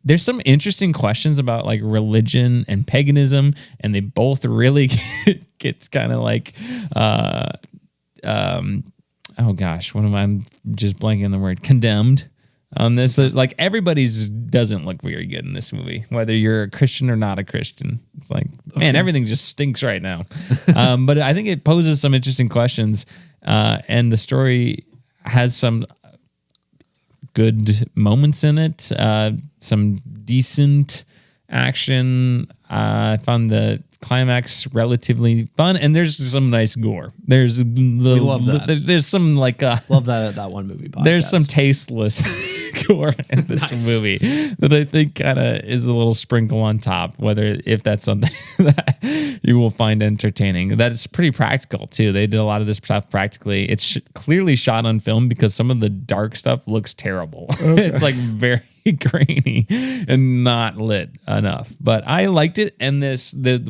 there's some interesting questions about like religion and paganism, and they both really get kind of like, oh gosh, I'm just blanking on the word, condemned on this. Like everybody's doesn't look very good in this movie, whether you're a Christian or not a Christian. It's like, man, everything just stinks right now. But I think it poses some interesting questions, and the story has some good moments in it, some decent action. I found the climax relatively fun, and there's some nice gore. We love that. There's some like love that one movie podcast. There's some tasteless gore in this movie that I think kind of is a little sprinkle on top. If that's something that you will find entertaining, that's pretty practical too. They did a lot of this stuff practically. It's clearly shot on film because some of the dark stuff looks terrible. Okay. It's like very grainy and not lit enough, but I liked it. And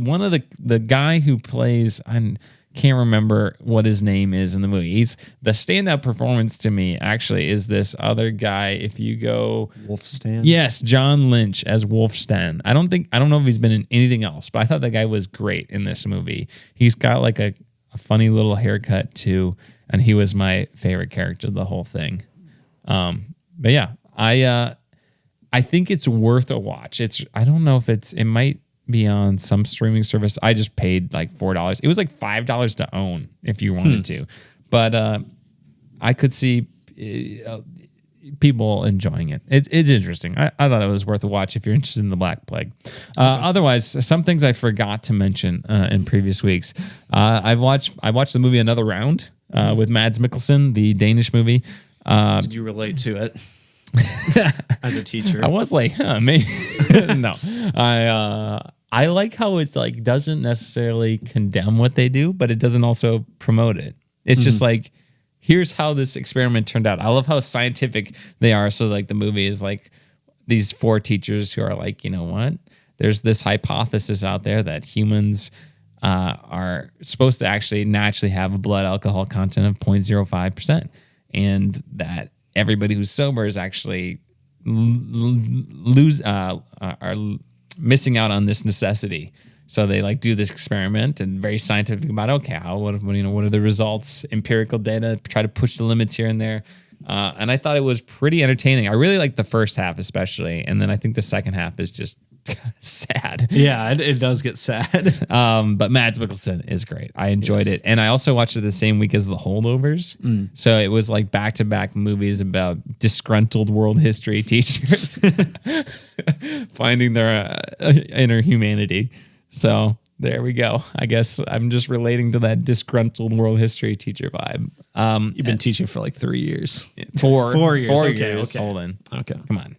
one of the guy who plays, I can't remember what his name is in the movie. The standout performance to me actually is this other guy. If you go Wolfstan, yes, John Lynch as Wolfstan. I don't know if he's been in anything else, but I thought that guy was great in this movie. He's got like a funny little haircut too, and he was my favorite character of the whole thing. But yeah, I think it's worth a watch. I don't know if it might be on some streaming service. I just paid like $4. It was like $5 to own if you wanted to. But I could see people enjoying it. It's interesting. I thought it was worth a watch if you're interested in the Black Plague. Otherwise, some things I forgot to mention in previous weeks. I watched the movie Another Round with Mads Mikkelsen, the Danish movie. Did you relate to it? As a teacher, I was like, maybe no. I like how it's like doesn't necessarily condemn what they do, but it doesn't also promote it. It's just like, here's how this experiment turned out. I love how scientific they are. So like the movie is like these 4 teachers who are like, you know what? There's this hypothesis out there that humans are supposed to actually naturally have a blood alcohol content of 0.05%, and that everybody who's sober is actually are missing out on this necessity. So they like do this experiment and very scientific about what are the results, empirical data, try to push the limits here and there. And I thought it was pretty entertaining. I really liked the first half especially, and then I think the second half is just sad. Yeah, it does get sad. But Mads Mikkelsen is great. I enjoyed it. And I also watched it the same week as The Holdovers. So it was like back-to-back movies about disgruntled world history teachers finding their inner humanity. So there we go. I guess I'm just relating to that disgruntled world history teacher vibe. You've been teaching for like 3 years. 4 years. 4 4 years. years. Okay. Hold on. Okay. Come on.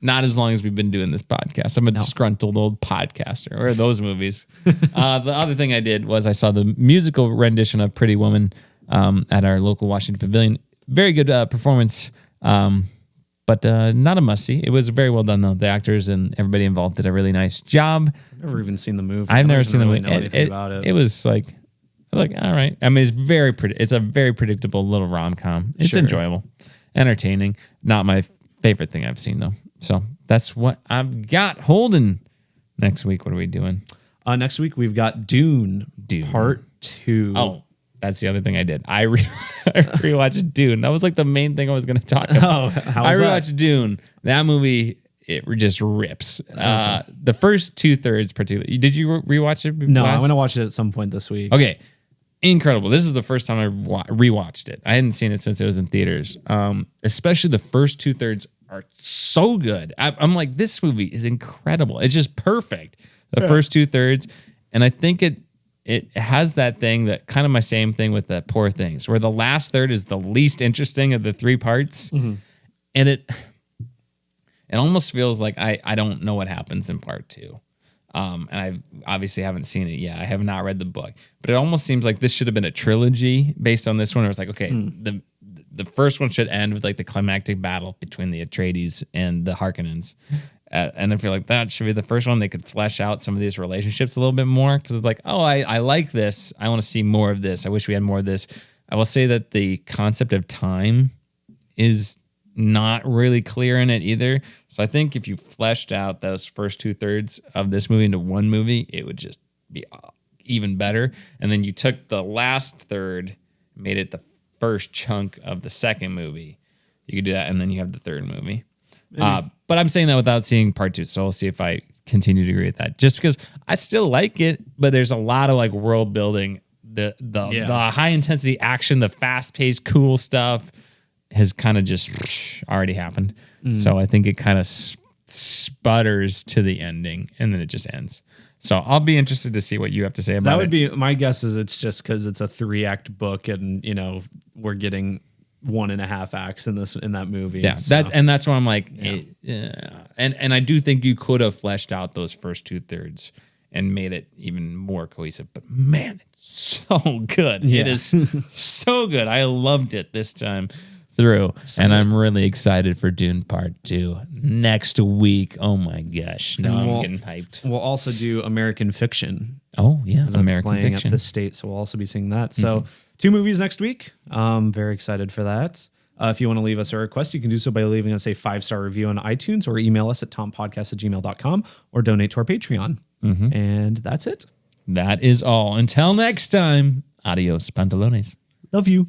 Not as long as we've been doing this podcast. I'm a disgruntled old podcaster. Or those movies. The other thing I did was I saw the musical rendition of Pretty Woman at our local Washington Pavilion. Very good performance, but not a must-see. It was very well done, though. The actors and everybody involved did a really nice job. I've never even seen the movie. I've never seen the movie. Know anything about it. It was like, all right. I mean, it's a very predictable little rom-com. It's enjoyable, entertaining. Not my favorite thing I've seen, though. So that's what I've got. Holden, next week, what are we doing? Next week, we've got Dune Part 2. Oh, that's the other thing I did. I rewatched Dune. That was like the main thing I was going to talk about. I rewatched Dune. That movie, it just rips. The first 2/3 particularly. Did you rewatch it? No, I'm going to watch it at some point this week. Okay. Incredible. This is the first time I rewatched it. I hadn't seen it since it was in theaters. Especially the first 2/3 are so good. I'm like, this movie is incredible. It's just perfect. The first 2/3. And I think it has that thing that kind of my same thing with the Poor Things, where the last third is the least interesting of the 3 parts. And it almost feels like I don't know what happens in part 2. And I obviously haven't seen it yet. I have not read the book, but it almost seems like this should have been a trilogy based on this one. It was like, okay, the first one should end with like the climactic battle between the Atreides and the Harkonnens. And I feel like that should be the first one. They could flesh out some of these relationships a little bit more, because it's like, oh, I like this. I want to see more of this. I wish we had more of this. I will say that the concept of time is not really clear in it either. So I think if you fleshed out those first 2/3 of this movie into one movie, it would just be even better. And then you took the last third, made it the first chunk of the second movie. You could do that, and then you have the third movie. But I'm saying that without seeing part 2, so we'll see if I continue to agree with that. Just because I still like it, but there's a lot of like world building, the high intensity action, the fast paced cool stuff has kind of just already happened. So I think it kind of sputters to the ending, and then it just ends. So I'll be interested to see what you have to say about it. That would be my guess. Is it's just because it's a 3-act book, and we're getting 1.5 acts in that movie. Yeah, so. that's why I'm like, and I do think you could have fleshed out those first 2/3 and made it even more cohesive. But man, it's so good. Yeah. It is so good. I loved it this time through, and I'm really excited for Dune Part 2 next week. Oh my gosh, no, I'm getting hyped. We'll also do American Fiction. Oh yeah, that's American playing Fiction at the state, so we'll also be seeing that. So 2 movies next week. Very excited for that. If you want to leave us a request, you can do so by leaving us a 5-star review on iTunes, or email us at tompodcast@gmail.com, or donate to our Patreon. And that's it. That is all. Until next time, adios, pantalones. Love you.